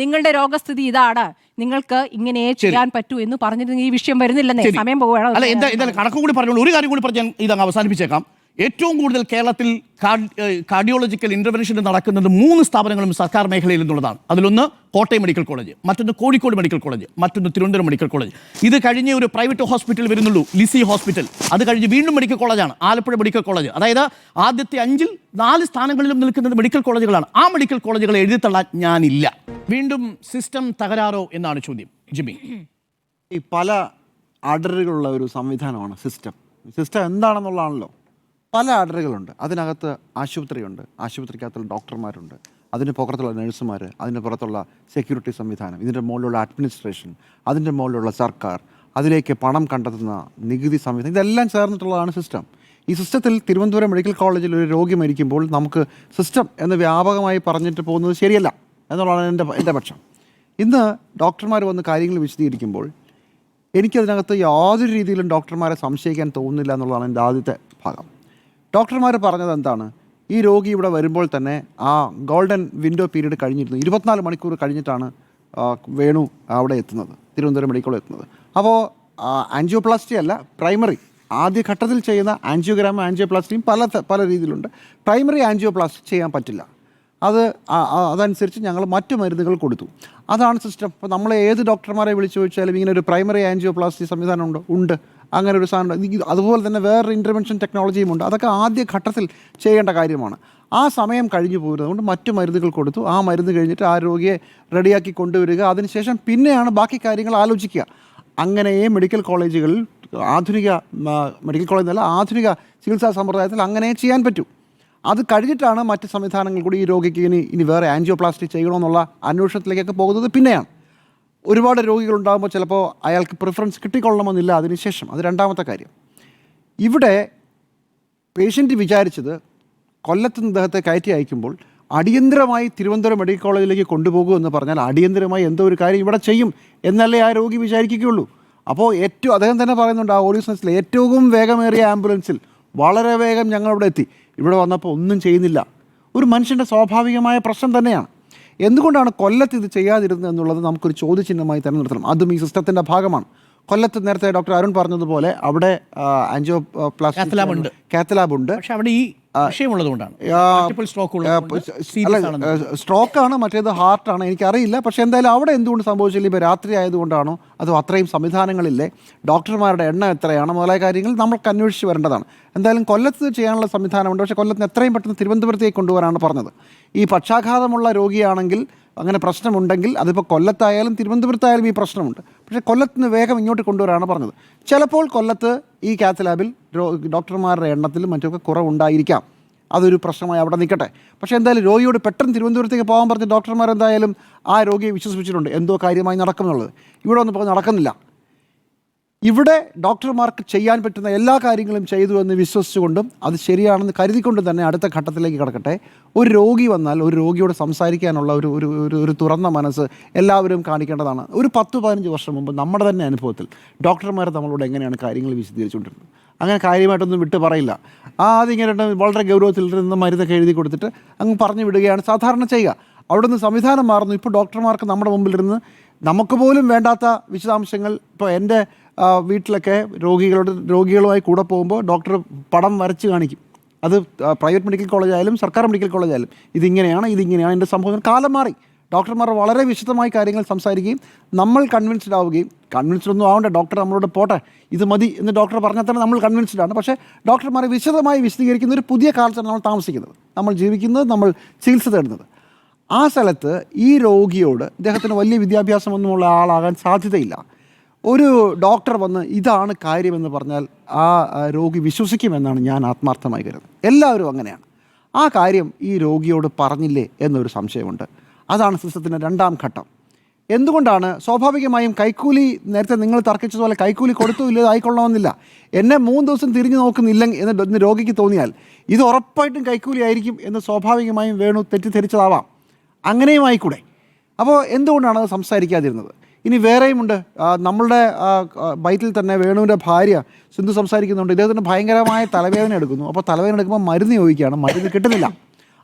നിങ്ങളുടെ രോഗസ്ഥിതി ഇതാണ്, നിങ്ങൾക്ക് ഇങ്ങനെ ചെയ്യാൻ പറ്റൂ എന്ന് പറഞ്ഞിരുന്നെങ്കിൽ ഈ വിഷയം വരുന്നില്ലെന്നേ. സമയം പോവുകയാണ്.
അല്ല, എന്തായാലും കണക്കും കൂടി പറഞ്ഞോളൂ. ഒരു കാര്യം കൂടി പറഞ്ഞാൽ ഇതങ്ങ് അവസാനിപ്പിച്ചേക്കാം. ഏറ്റവും കൂടുതൽ കേരളത്തിൽ കാർഡിയോളജിക്കൽ ഇന്റർവെൻഷൻ നടക്കുന്നത് 3 സ്ഥാപനങ്ങളും സർക്കാർ മേഖലയിൽ നിന്നുള്ളതാണ്. അതിലൊന്ന് കോട്ടയം മെഡിക്കൽ കോളേജ്, മറ്റൊന്ന് കോഴിക്കോട് മെഡിക്കൽ കോളേജ്, മറ്റൊന്ന് തിരുവനന്തപുരം മെഡിക്കൽ കോളേജ്. ഇത് കഴിഞ്ഞ് ഒരു പ്രൈവറ്റ് ഹോസ്പിറ്റൽ വരുന്നുള്ളൂ, ലിസി ഹോസ്പിറ്റൽ. അത് കഴിഞ്ഞ് വീണ്ടും മെഡിക്കൽ കോളേജാണ്, ആലപ്പുഴ മെഡിക്കൽ കോളേജ്. അതായത് ആദ്യത്തെ 5-ൽ 4 സ്ഥാനങ്ങളിലും നിൽക്കുന്നത് മെഡിക്കൽ കോളേജുകളാണ്. ആ മെഡിക്കൽ കോളേജുകളെ എഴുതിത്തള്ളാൻ ഞാനില്ല. വീണ്ടും സിസ്റ്റം തകരാറോ എന്നാണ് ചോദ്യം. ജിമ്മി,
ഈ പല ആർഡറുകളുള്ള ഒരു സംവിധാനമാണ് സിസ്റ്റം. സിസ്റ്റം എന്താണെന്നുള്ളതാണല്ലോ. പല ആർഡറുകളുണ്ട്. അതിനകത്ത് ആശുപത്രിയുണ്ട്, ആശുപത്രിക്കകത്തുള്ള ഡോക്ടർമാരുണ്ട്, അതിന് പുറത്തുള്ള നഴ്സുമാർ, അതിന് പുറത്തുള്ള സെക്യൂരിറ്റി സംവിധാനം, ഇതിൻ്റെ മുകളിലുള്ള അഡ്മിനിസ്ട്രേഷൻ, അതിൻ്റെ മുകളിലുള്ള സർക്കാർ, അതിലേക്ക് പണം കണ്ടെത്തുന്ന നികുതി സംവിധാനം, ഇതെല്ലാം ചേർന്നിട്ടുള്ളതാണ് സിസ്റ്റം. ഈ സിസ്റ്റത്തിൽ തിരുവനന്തപുരം മെഡിക്കൽ കോളേജിൽ ഒരു രോഗി മരിക്കുമ്പോൾ നമുക്ക് സിസ്റ്റം എന്ന് വ്യാപകമായി പറഞ്ഞിട്ട് പോകുന്നത് ശരിയല്ല എന്നുള്ളതാണ് എൻ്റെ പക്ഷം. ഇന്ന് ഡോക്ടർമാർ വന്ന് കാര്യങ്ങൾ വിശദീകരിക്കുമ്പോൾ എനിക്കതിനകത്ത് യാതൊരു രീതിയിലും ഡോക്ടർമാരെ സംശയിക്കാൻ തോന്നുന്നില്ല എന്നുള്ളതാണ് എൻ്റെ ആദ്യത്തെ ഭാഗം. ഡോക്ടർമാർ പറഞ്ഞത് എന്താണ്? ഈ രോഗി ഇവിടെ വരുമ്പോൾ തന്നെ ആ ഗോൾഡൻ വിൻഡോ പീരീഡ് കഴിഞ്ഞിരുന്നു. 24 മണിക്കൂർ കഴിഞ്ഞിട്ടാണ് വേണു അവിടെ എത്തുന്നത്, തിരുവനന്തപുരം മെഡിക്കൽ കോളേജിൽ എത്തുന്നത്. അപ്പോൾ ആൻജിയോപ്ലാസ്റ്റി അല്ല, പ്രൈമറി ആദ്യഘട്ടത്തിൽ ചെയ്യുന്ന ആൻജിയോഗ്രാം ആൻജിയോപ്ലാസ്റ്റിയും പല രീതിയിലുണ്ട്. പ്രൈമറി ആൻജിയോപ്ലാസ്റ്റി ചെയ്യാൻ പറ്റില്ല. അതനുസരിച്ച് ഞങ്ങൾ മറ്റു മരുന്നുകൾ കൊടുത്തു. അതാണ് സിസ്റ്റം. ഇപ്പോൾ നമ്മൾ ഏത് ഡോക്ടർമാരെ വിളിച്ചു ചോദിച്ചാലും ഇങ്ങനെ ഒരു പ്രൈമറി ആൻജിയോപ്ലാസ്റ്റി സംവിധാനം ഉണ്ട്, അങ്ങനെ ഒരു സാധനം. അതുപോലെ തന്നെ വേറൊരു ഇൻ്റർവെൻഷൻ ടെക്നോളജിയും ഉണ്ട്. അതൊക്കെ ആദ്യ ഘട്ടത്തിൽ ചെയ്യേണ്ട കാര്യമാണ്. ആ സമയം കഴിഞ്ഞു പോരുന്നത് കൊണ്ട് മറ്റു മരുന്നുകൾ കൊടുത്തു. ആ മരുന്ന് കഴിഞ്ഞിട്ട് ആ രോഗിയെ റെഡിയാക്കി കൊണ്ടുവരിക, അതിനുശേഷം പിന്നെയാണ് ബാക്കി കാര്യങ്ങൾ ആലോചിക്കുക. അങ്ങനെയേ മെഡിക്കൽ കോളേജുകളിൽ ആധുനിക മെഡിക്കൽ കോളേജ് എന്നല്ല, ആധുനിക ചികിത്സാ സമ്പ്രദായത്തിൽ അങ്ങനെ ചെയ്യാൻ പറ്റൂ. അത് കഴിഞ്ഞിട്ടാണ് മറ്റ് സംവിധാനങ്ങൾ കൂടി ഈ രോഗിക്ക് ഇനി വേറെ ആൻജിയോപ്ലാസ്റ്റി ചെയ്യണമെന്നുള്ള അന്വേഷണത്തിലേക്കൊക്കെ പോകുന്നത് പിന്നെയാണ്. ഒരുപാട് രോഗികളുണ്ടാകുമ്പോൾ ചിലപ്പോൾ അയാൾക്ക് പ്രിഫറൻസ് കിട്ടിക്കൊള്ളണമെന്നില്ല അതിനുശേഷം. അത് രണ്ടാമത്തെ കാര്യം. ഇവിടെ പേഷ്യൻ്റ് വിചാരിച്ചത് കൊല്ലത്ത് നിന്ന് ഇദ്ദേഹത്തെ കയറ്റി അയക്കുമ്പോൾ അടിയന്തരമായി തിരുവനന്തപുരം മെഡിക്കൽ കോളേജിലേക്ക് കൊണ്ടുപോകുമെന്ന് പറഞ്ഞാൽ അടിയന്തരമായി എന്തോ ഒരു കാര്യം ഇവിടെ ചെയ്യും എന്നല്ലേ ആ രോഗി വിചാരിക്കുകയുള്ളൂ. അപ്പോൾ അദ്ദേഹം തന്നെ പറയുന്നുണ്ട് ആ ഓഡിയോ സെൻസിൽ, ഏറ്റവും വേഗമേറിയ ആംബുലൻസിൽ വളരെ വേഗം ഞങ്ങളിവിടെ എത്തി. ഇവിടെ വന്നപ്പോൾ ഒന്നും ചെയ്യുന്നില്ല. ഒരു മനുഷ്യൻ്റെ സ്വാഭാവികമായ പ്രശ്നം തന്നെയാണ്. എന്തുകൊണ്ടാണ് കൊല്ലത്ത് ഇത് ചെയ്യാതിരുന്നത് എന്നുള്ളത് നമുക്കൊരു ചോദ്യചിഹ്നമായി തന്നെ നിർത്തണം. അതും ഈ സിസ്റ്റത്തിൻ്റെ ഭാഗമാണ്. കൊല്ലത്ത് നേരത്തെ ഡോക്ടർ അരുൺ പറഞ്ഞതുപോലെ അവിടെ ആൻജിയോപ്ലാസ്റ്റി കാത്ത് ഉണ്ട്.
പക്ഷേ അവിടെ ഈ വിഷയമുള്ളതുകൊണ്ടാണ്
സ്ട്രോക്കാണ്, മറ്റേത് ഹാർട്ടാണ്, എനിക്കറിയില്ല. പക്ഷേ എന്തായാലും അവിടെ എന്തുകൊണ്ട് സംഭവിച്ചില്ല? ഇപ്പോൾ രാത്രി ആയതുകൊണ്ടാണോ അതോ അത്രയും സംവിധാനങ്ങളില്ലേ, ഡോക്ടർമാരുടെ എണ്ണം എത്രയാണ് മുതലായ കാര്യങ്ങൾ നമ്മൾക്ക് അന്വേഷിച്ച് വരേണ്ടതാണ്. എന്തായാലും കൊല്ലത്ത് ചെയ്യാനുള്ള സംവിധാനമുണ്ട്. പക്ഷേ കൊല്ലത്തിന് എത്രയും പെട്ടെന്ന് തിരുവനന്തപുരത്തേക്ക് കൊണ്ടുവരാനാണ് പറഞ്ഞത്. ഈ പക്ഷാഘാതമുള്ള രോഗിയാണെങ്കിൽ അങ്ങനെ പ്രശ്നമുണ്ടെങ്കിൽ അതിപ്പോൾ കൊല്ലത്തായാലും തിരുവനന്തപുരത്തായാലും ഈ പ്രശ്നമുണ്ട്. പക്ഷേ കൊല്ലത്തിന് വേഗം ഇങ്ങോട്ട് കൊണ്ടുവരാനാണ് പറഞ്ഞത്. ചിലപ്പോൾ കൊല്ലത്ത് ഈ കാത്ത് ലാബിൽ ഡോക്ടർമാരുടെ എണ്ണത്തിലും മറ്റൊക്കെ കുറവുണ്ടായിരിക്കാം. അതൊരു പ്രശ്നമായി അവിടെ നിൽക്കട്ടെ. പക്ഷേ എന്തായാലും രോഗിയോട് പെട്ടെന്ന് തിരുവനന്തപുരത്തേക്ക് പോകാൻ പറഞ്ഞ് ഡോക്ടർമാർ എന്തായാലും ആ രോഗിയെ വിശ്വസിപ്പിച്ചിട്ടുണ്ട് എന്തോ കാര്യമായി നടക്കുമെന്നുള്ളത്. ഇവിടെ വന്നപ്പോൾ നടക്കുന്നില്ല. ഇവിടെ ഡോക്ടർമാർക്ക് ചെയ്യാൻ പറ്റുന്ന എല്ലാ കാര്യങ്ങളും ചെയ്തു എന്ന് വിശ്വസിച്ചുകൊണ്ടും അത് ശരിയാണെന്ന് കരുതിക്കൊണ്ടും തന്നെ അടുത്ത ഘട്ടത്തിലേക്ക് കടക്കട്ടെ. ഒരു രോഗി വന്നാൽ ഒരു രോഗിയോട് സംസാരിക്കാനുള്ള ഒരു തുറന്ന മനസ്സ് എല്ലാവരും കാണിക്കേണ്ടതാണ്. ഒരു 10-15 വർഷം മുമ്പ് നമ്മുടെ തന്നെ അനുഭവത്തിൽ ഡോക്ടർമാർ നമ്മളോട് എങ്ങനെയാണ് കാര്യങ്ങൾ വിശദീകരിച്ചുകൊണ്ടിരുന്നത്? അങ്ങനെ കാര്യമായിട്ടൊന്നും വിട്ട് പറയില്ല. അതിങ്ങനെ വളരെ ഗൗരവത്തിൽ നിന്ന് മരുന്നൊക്കെ എഴുതി കൊടുത്തിട്ട് അങ്ങ് പറഞ്ഞു വിടുകയാണ് സാധാരണ ചെയ്യുക. അവിടെ നിന്ന് സംവിധാനം മാറുന്നു. ഇപ്പോൾ ഡോക്ടർമാർക്ക് നമ്മുടെ മുമ്പിലിരുന്ന് നമുക്ക് പോലും വേണ്ടാത്ത വിശദാംശങ്ങൾ, ഇപ്പോൾ എൻ്റെ വീട്ടിലൊക്കെ രോഗികളുമായി കൂടെ പോകുമ്പോൾ ഡോക്ടർ പടം വരച്ച് കാണിക്കും. അത് പ്രൈവറ്റ് മെഡിക്കൽ കോളേജായാലും സർക്കാർ മെഡിക്കൽ കോളേജായാലും ഇതിങ്ങനെയാണ് എൻ്റെ സംഭവം. കാലം മാറി. ഡോക്ടർമാർ വളരെ വിശദമായി കാര്യങ്ങൾ സംസാരിക്കുകയും നമ്മൾ കൺവിൻസ്ഡ് ആവുകയും, കൺവിൻസ്ഡ് ഒന്നും ആവണ്ട, ഡോക്ടർ നമ്മളോട് പോട്ടെ ഇത് മതി എന്ന് ഡോക്ടർ പറഞ്ഞാൽ തന്നെ നമ്മൾ കൺവിൻസ്ഡ് ആണ്. പക്ഷേ ഡോക്ടർമാരെ വിശദമായി വിശദീകരിക്കുന്ന ഒരു പുതിയ കാലത്താണ് നമ്മൾ താമസിക്കുന്നത്, നമ്മൾ ജീവിക്കുന്നത്, നമ്മൾ ചികിത്സ തേടുന്നത്. ആ സ്ഥലത്ത് ഈ രോഗിയോട് ഇദ്ദേഹത്തിന് വലിയ വിദ്യാഭ്യാസമൊന്നുമുള്ള ആളാകാൻ സാധ്യതയില്ല. ഒരു ഡോക്ടർ വന്ന് ഇതാണ് കാര്യമെന്ന് പറഞ്ഞാൽ ആ രോഗി വിശ്വസിക്കുമെന്നാണ് ഞാൻ ആത്മാർത്ഥമായി കരുതുന്നത്. എല്ലാവരും അങ്ങനെയാണ്. ആ കാര്യം ഈ രോഗിയോട് പറഞ്ഞില്ലേ എന്നൊരു സംശയമുണ്ട്. അതാണ് സിസ്റ്റത്തിൻ്റെ രണ്ടാം ഘട്ടം. എന്തുകൊണ്ടാണ്? സ്വാഭാവികമായും കൈക്കൂലി, നേരത്തെ നിങ്ങൾ തർക്കിച്ചതുപോലെ കൈക്കൂലി കൊടുത്തു ഇല്ലത് ആയിക്കൊള്ളണമെന്നില്ല. എന്നെ 3 ദിവസം തിരിഞ്ഞു നോക്കുന്നില്ല എന്ന് രോഗിക്ക് തോന്നിയാൽ ഇത് ഉറപ്പായിട്ടും കൈക്കൂലി ആയിരിക്കും എന്ന് സ്വാഭാവികമായും വേണു തെറ്റിദ്ധരിച്ചതാവാം. അങ്ങനെയും ആയിക്കൂടെ? അപ്പോൾ എന്തുകൊണ്ടാണ് അത് സംസാരിക്കാതിരുന്നത്? ഇനി വേറെയുമുണ്ട്. നമ്മളുടെ ബൈറ്റിൽ തന്നെ വേണുവിൻ്റെ ഭാര്യ സിന്ധു സംസാരിക്കുന്നുണ്ട്. ഇദ്ദേഹത്തിന് ഭയങ്കരമായ തലവേദന എടുക്കുന്നു. അപ്പോൾ തലവേദന എടുക്കുമ്പോൾ മരുന്ന് ചോദിക്കുകയാണ്, മരുന്ന് കിട്ടുന്നില്ല.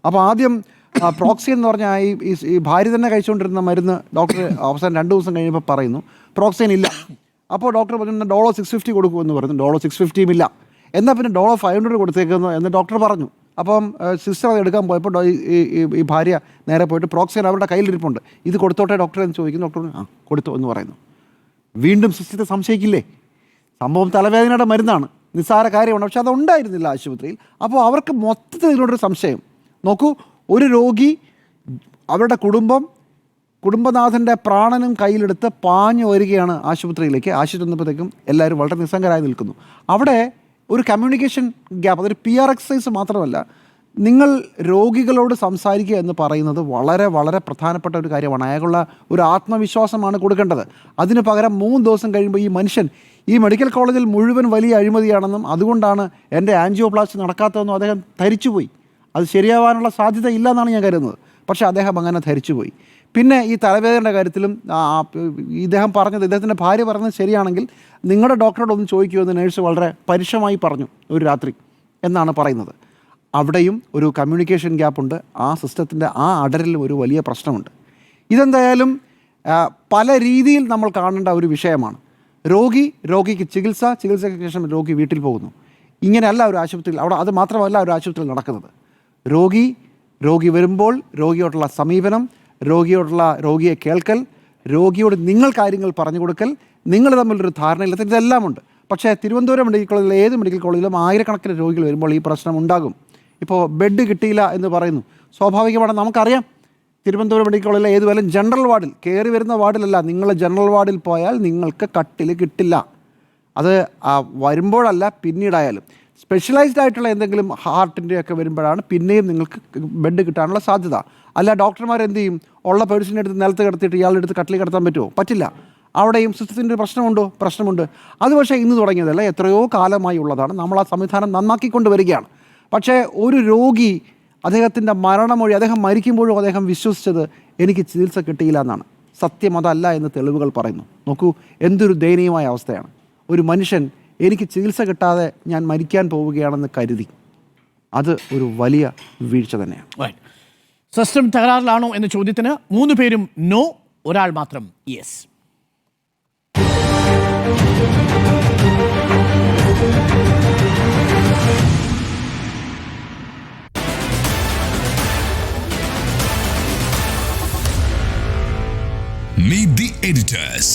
അപ്പോൾ ആദ്യം പ്രോക്സിൻ എന്ന് പറഞ്ഞാൽ ഈ ഭാര്യ തന്നെ കഴിച്ചുകൊണ്ടിരുന്ന മരുന്ന് ഡോക്ടർ അവസാനം 2 ദിവസം കഴിയുമ്പോൾ പറയുന്നു പ്രോക്സിൻ ഇല്ല. അപ്പോൾ ഡോക്ടർ പറഞ്ഞു ഡോളോ 650 കൊടുക്കുമെന്ന് പറഞ്ഞു. ഡോളോ 650 ഇല്ല. എന്നാൽ പിന്നെ ഡോളോ 500 കൊടുത്തേക്കുന്നു എന്ന് ഡോക്ടർ പറഞ്ഞു. അപ്പം സിസ്റ്റർ അത് എടുക്കാൻ പോയപ്പോൾ ഈ ഭാര്യ നേരെ പോയിട്ട് പ്രോക്സിൻ അവരുടെ കയ്യിലിരിപ്പുണ്ട്, ഇത് കൊടുത്തോട്ടെ ഡോക്ടറെ എന്ന് ചോദിക്കുന്നു. ഡോക്ടർ കൊടുത്തു എന്ന് പറയുന്നു. വീണ്ടും സിസ്റ്റത്തെ സംശയിക്കില്ലേ? സംഭവം തലവേദനയുടെ മരുന്നാണ്, നിസ്സാര കാര്യമാണ്. പക്ഷെ അതുണ്ടായിരുന്നില്ല ആശുപത്രിയിൽ. അപ്പോൾ അവർക്ക് മൊത്തത്തിൽ ഇതിനോടൊരു സംശയം. നോക്കൂ, ഒരു രോഗി, അവരുടെ കുടുംബനാഥൻ്റെ പ്രാണനും കയ്യിലെടുത്ത് പാഞ്ഞു വരികയാണ് ആശുപത്രിയിലേക്ക്. ആശുപത്രി വന്നപ്പോഴത്തേക്കും എല്ലാവരും വളരെ നിസ്സംഗരായി നിൽക്കുന്നു. അവിടെ ഒരു കമ്മ്യൂണിക്കേഷൻ ഗ്യാപ്പ്, അതൊരു PR എക്സസൈസ് മാത്രമല്ല, നിങ്ങൾ രോഗികളോട് സംസാരിക്കുക എന്ന് പറയുന്നത് വളരെ വളരെ പ്രധാനപ്പെട്ട ഒരു കാര്യമാണ്. അയാൾക്കുള്ള ഒരു ആത്മവിശ്വാസമാണ് കൊടുക്കേണ്ടത്. അതിന് പകരം 3 ദിവസം കഴിയുമ്പോൾ ഈ മനുഷ്യൻ ഈ മെഡിക്കൽ കോളേജിൽ മുഴുവൻ വലിയ അഴിമതിയാണെന്നും അതുകൊണ്ടാണ് എൻ്റെ ആൻജിയോപ്ലാസ്റ്റി നടക്കാത്തതെന്നും അദ്ദേഹം ധരിച്ചുപോയി. അത് ശരിയാവാനുള്ള സാധ്യത ഇല്ല എന്നാണ് ഞാൻ കരുതുന്നത്. പക്ഷേ അദ്ദേഹം അങ്ങനെ ധരിച്ചുപോയി. പിന്നെ ഈ തലവേദനയുടെ കാര്യത്തിലും ഇദ്ദേഹം പറഞ്ഞത്, ഇദ്ദേഹത്തിൻ്റെ ഭാര്യ പറഞ്ഞത് ശരിയാണെങ്കിൽ നിങ്ങളുടെ ഡോക്ടറോടൊന്ന് ചോദിക്കുമെന്ന് നേഴ്സ് വളരെ പരുഷമായി പറഞ്ഞു ഒരു രാത്രി എന്നാണ് പറയുന്നത്. അവിടെയും ഒരു കമ്മ്യൂണിക്കേഷൻ ഗ്യാപ്പുണ്ട്. ആ സിസ്റ്റത്തിൻ്റെ ആ അടരിലും ഒരു വലിയ പ്രശ്നമുണ്ട്. ഇതെന്തായാലും പല രീതിയിൽ നമ്മൾ കാണേണ്ട ഒരു വിഷയമാണ്. രോഗിക്ക് ചികിത്സയ്ക്ക് ശേഷം രോഗി വീട്ടിൽ പോകുന്നു. ഇങ്ങനെയല്ല ഒരു ആശുപത്രിയിൽ, അവിടെ അത് മാത്രമല്ല ഒരു ആശുപത്രിയിൽ നടക്കുന്നത്. രോഗി വരുമ്പോൾ രോഗിയോടുള്ള സമീപനം, രോഗിയെ കേൾക്കൽ, രോഗിയോട് നിങ്ങൾ കാര്യങ്ങൾ പറഞ്ഞു കൊടുക്കൽ, നിങ്ങൾ തമ്മിലൊരു ധാരണയിലെത്തി, ഇതെല്ലാമുണ്ട്. പക്ഷേ തിരുവനന്തപുരം മെഡിക്കൽ കോളേജിലെ ഏത് മെഡിക്കൽ കോളേജിലും ആയിരക്കണക്കിന് രോഗികൾ വരുമ്പോൾ ഈ പ്രശ്നം ഉണ്ടാകും. ഇപ്പോൾ ബെഡ് കിട്ടിയില്ല എന്ന് പറയുന്നു. സ്വാഭാവികമാണ്, നമുക്കറിയാം തിരുവനന്തപുരം മെഡിക്കൽ കോളേജിലെ ഏതുവരെ ജനറൽ വാർഡിൽ, കയറി വരുന്ന വാർഡിലല്ല, നിങ്ങൾ ജനറൽ വാർഡിൽ പോയാൽ നിങ്ങൾക്ക് കട്ടിൽ കിട്ടില്ല. അത് വരുമ്പോഴല്ല പിന്നീടായാലും. സ്പെഷ്യലൈസ്ഡ് ആയിട്ടുള്ള എന്തെങ്കിലും ഹാർട്ടിൻ്റെ ഒക്കെ വരുമ്പോഴാണ് പിന്നെയും നിങ്ങൾക്ക് ബെഡ് കിട്ടാനുള്ള സാധ്യത. അല്ല ഡോക്ടർമാർ എന്ത് ചെയ്യും? ഉള്ള പേഴ്സണിനെ എടുത്ത് നിലത്ത് കിടത്തിയിട്ട് ഇയാളുടെ അടുത്ത് കട്ടിൽ കിടത്താൻ പറ്റുമോ? പറ്റില്ല. അവിടെയും സിസ്റ്റത്തിൻ്റെ പ്രശ്നമുണ്ടോ? പ്രശ്നമുണ്ട്. അത് പക്ഷേ ഇന്ന് തുടങ്ങിയതല്ല, എത്രയോ കാലമായി ഉള്ളതാണ്. നമ്മൾ ആ സംവിധാനം നന്നാക്കിക്കൊണ്ട് വരികയാണ്. പക്ഷേ ഒരു രോഗി അദ്ദേഹത്തിൻ്റെ മരണമൊഴി, അദ്ദേഹം മരിക്കുമ്പോഴും അദ്ദേഹം വിശ്വസിച്ചത് എനിക്ക് ചികിത്സ കിട്ടിയില്ല എന്നാണ്. സത്യം അതല്ല എന്ന് തെളിവുകൾ പറയുന്നു. നോക്കൂ, എന്തൊരു ദയനീയമായ അവസ്ഥയാണ്. ഒരു മനുഷ്യൻ എനിക്ക് ചികിത്സ കിട്ടാതെ ഞാൻ മരിക്കാൻ പോവുകയാണെന്ന് കരുതി. അത് ഒരു വലിയ വീഴ്ച തന്നെയാണ്.
സിസ്റ്റം തകരാറിലാണോ എന്ന ചോദ്യത്തിന് 3 പേരും നോ, ഒരാൾ മാത്രം യെസ്.
Meet the editors.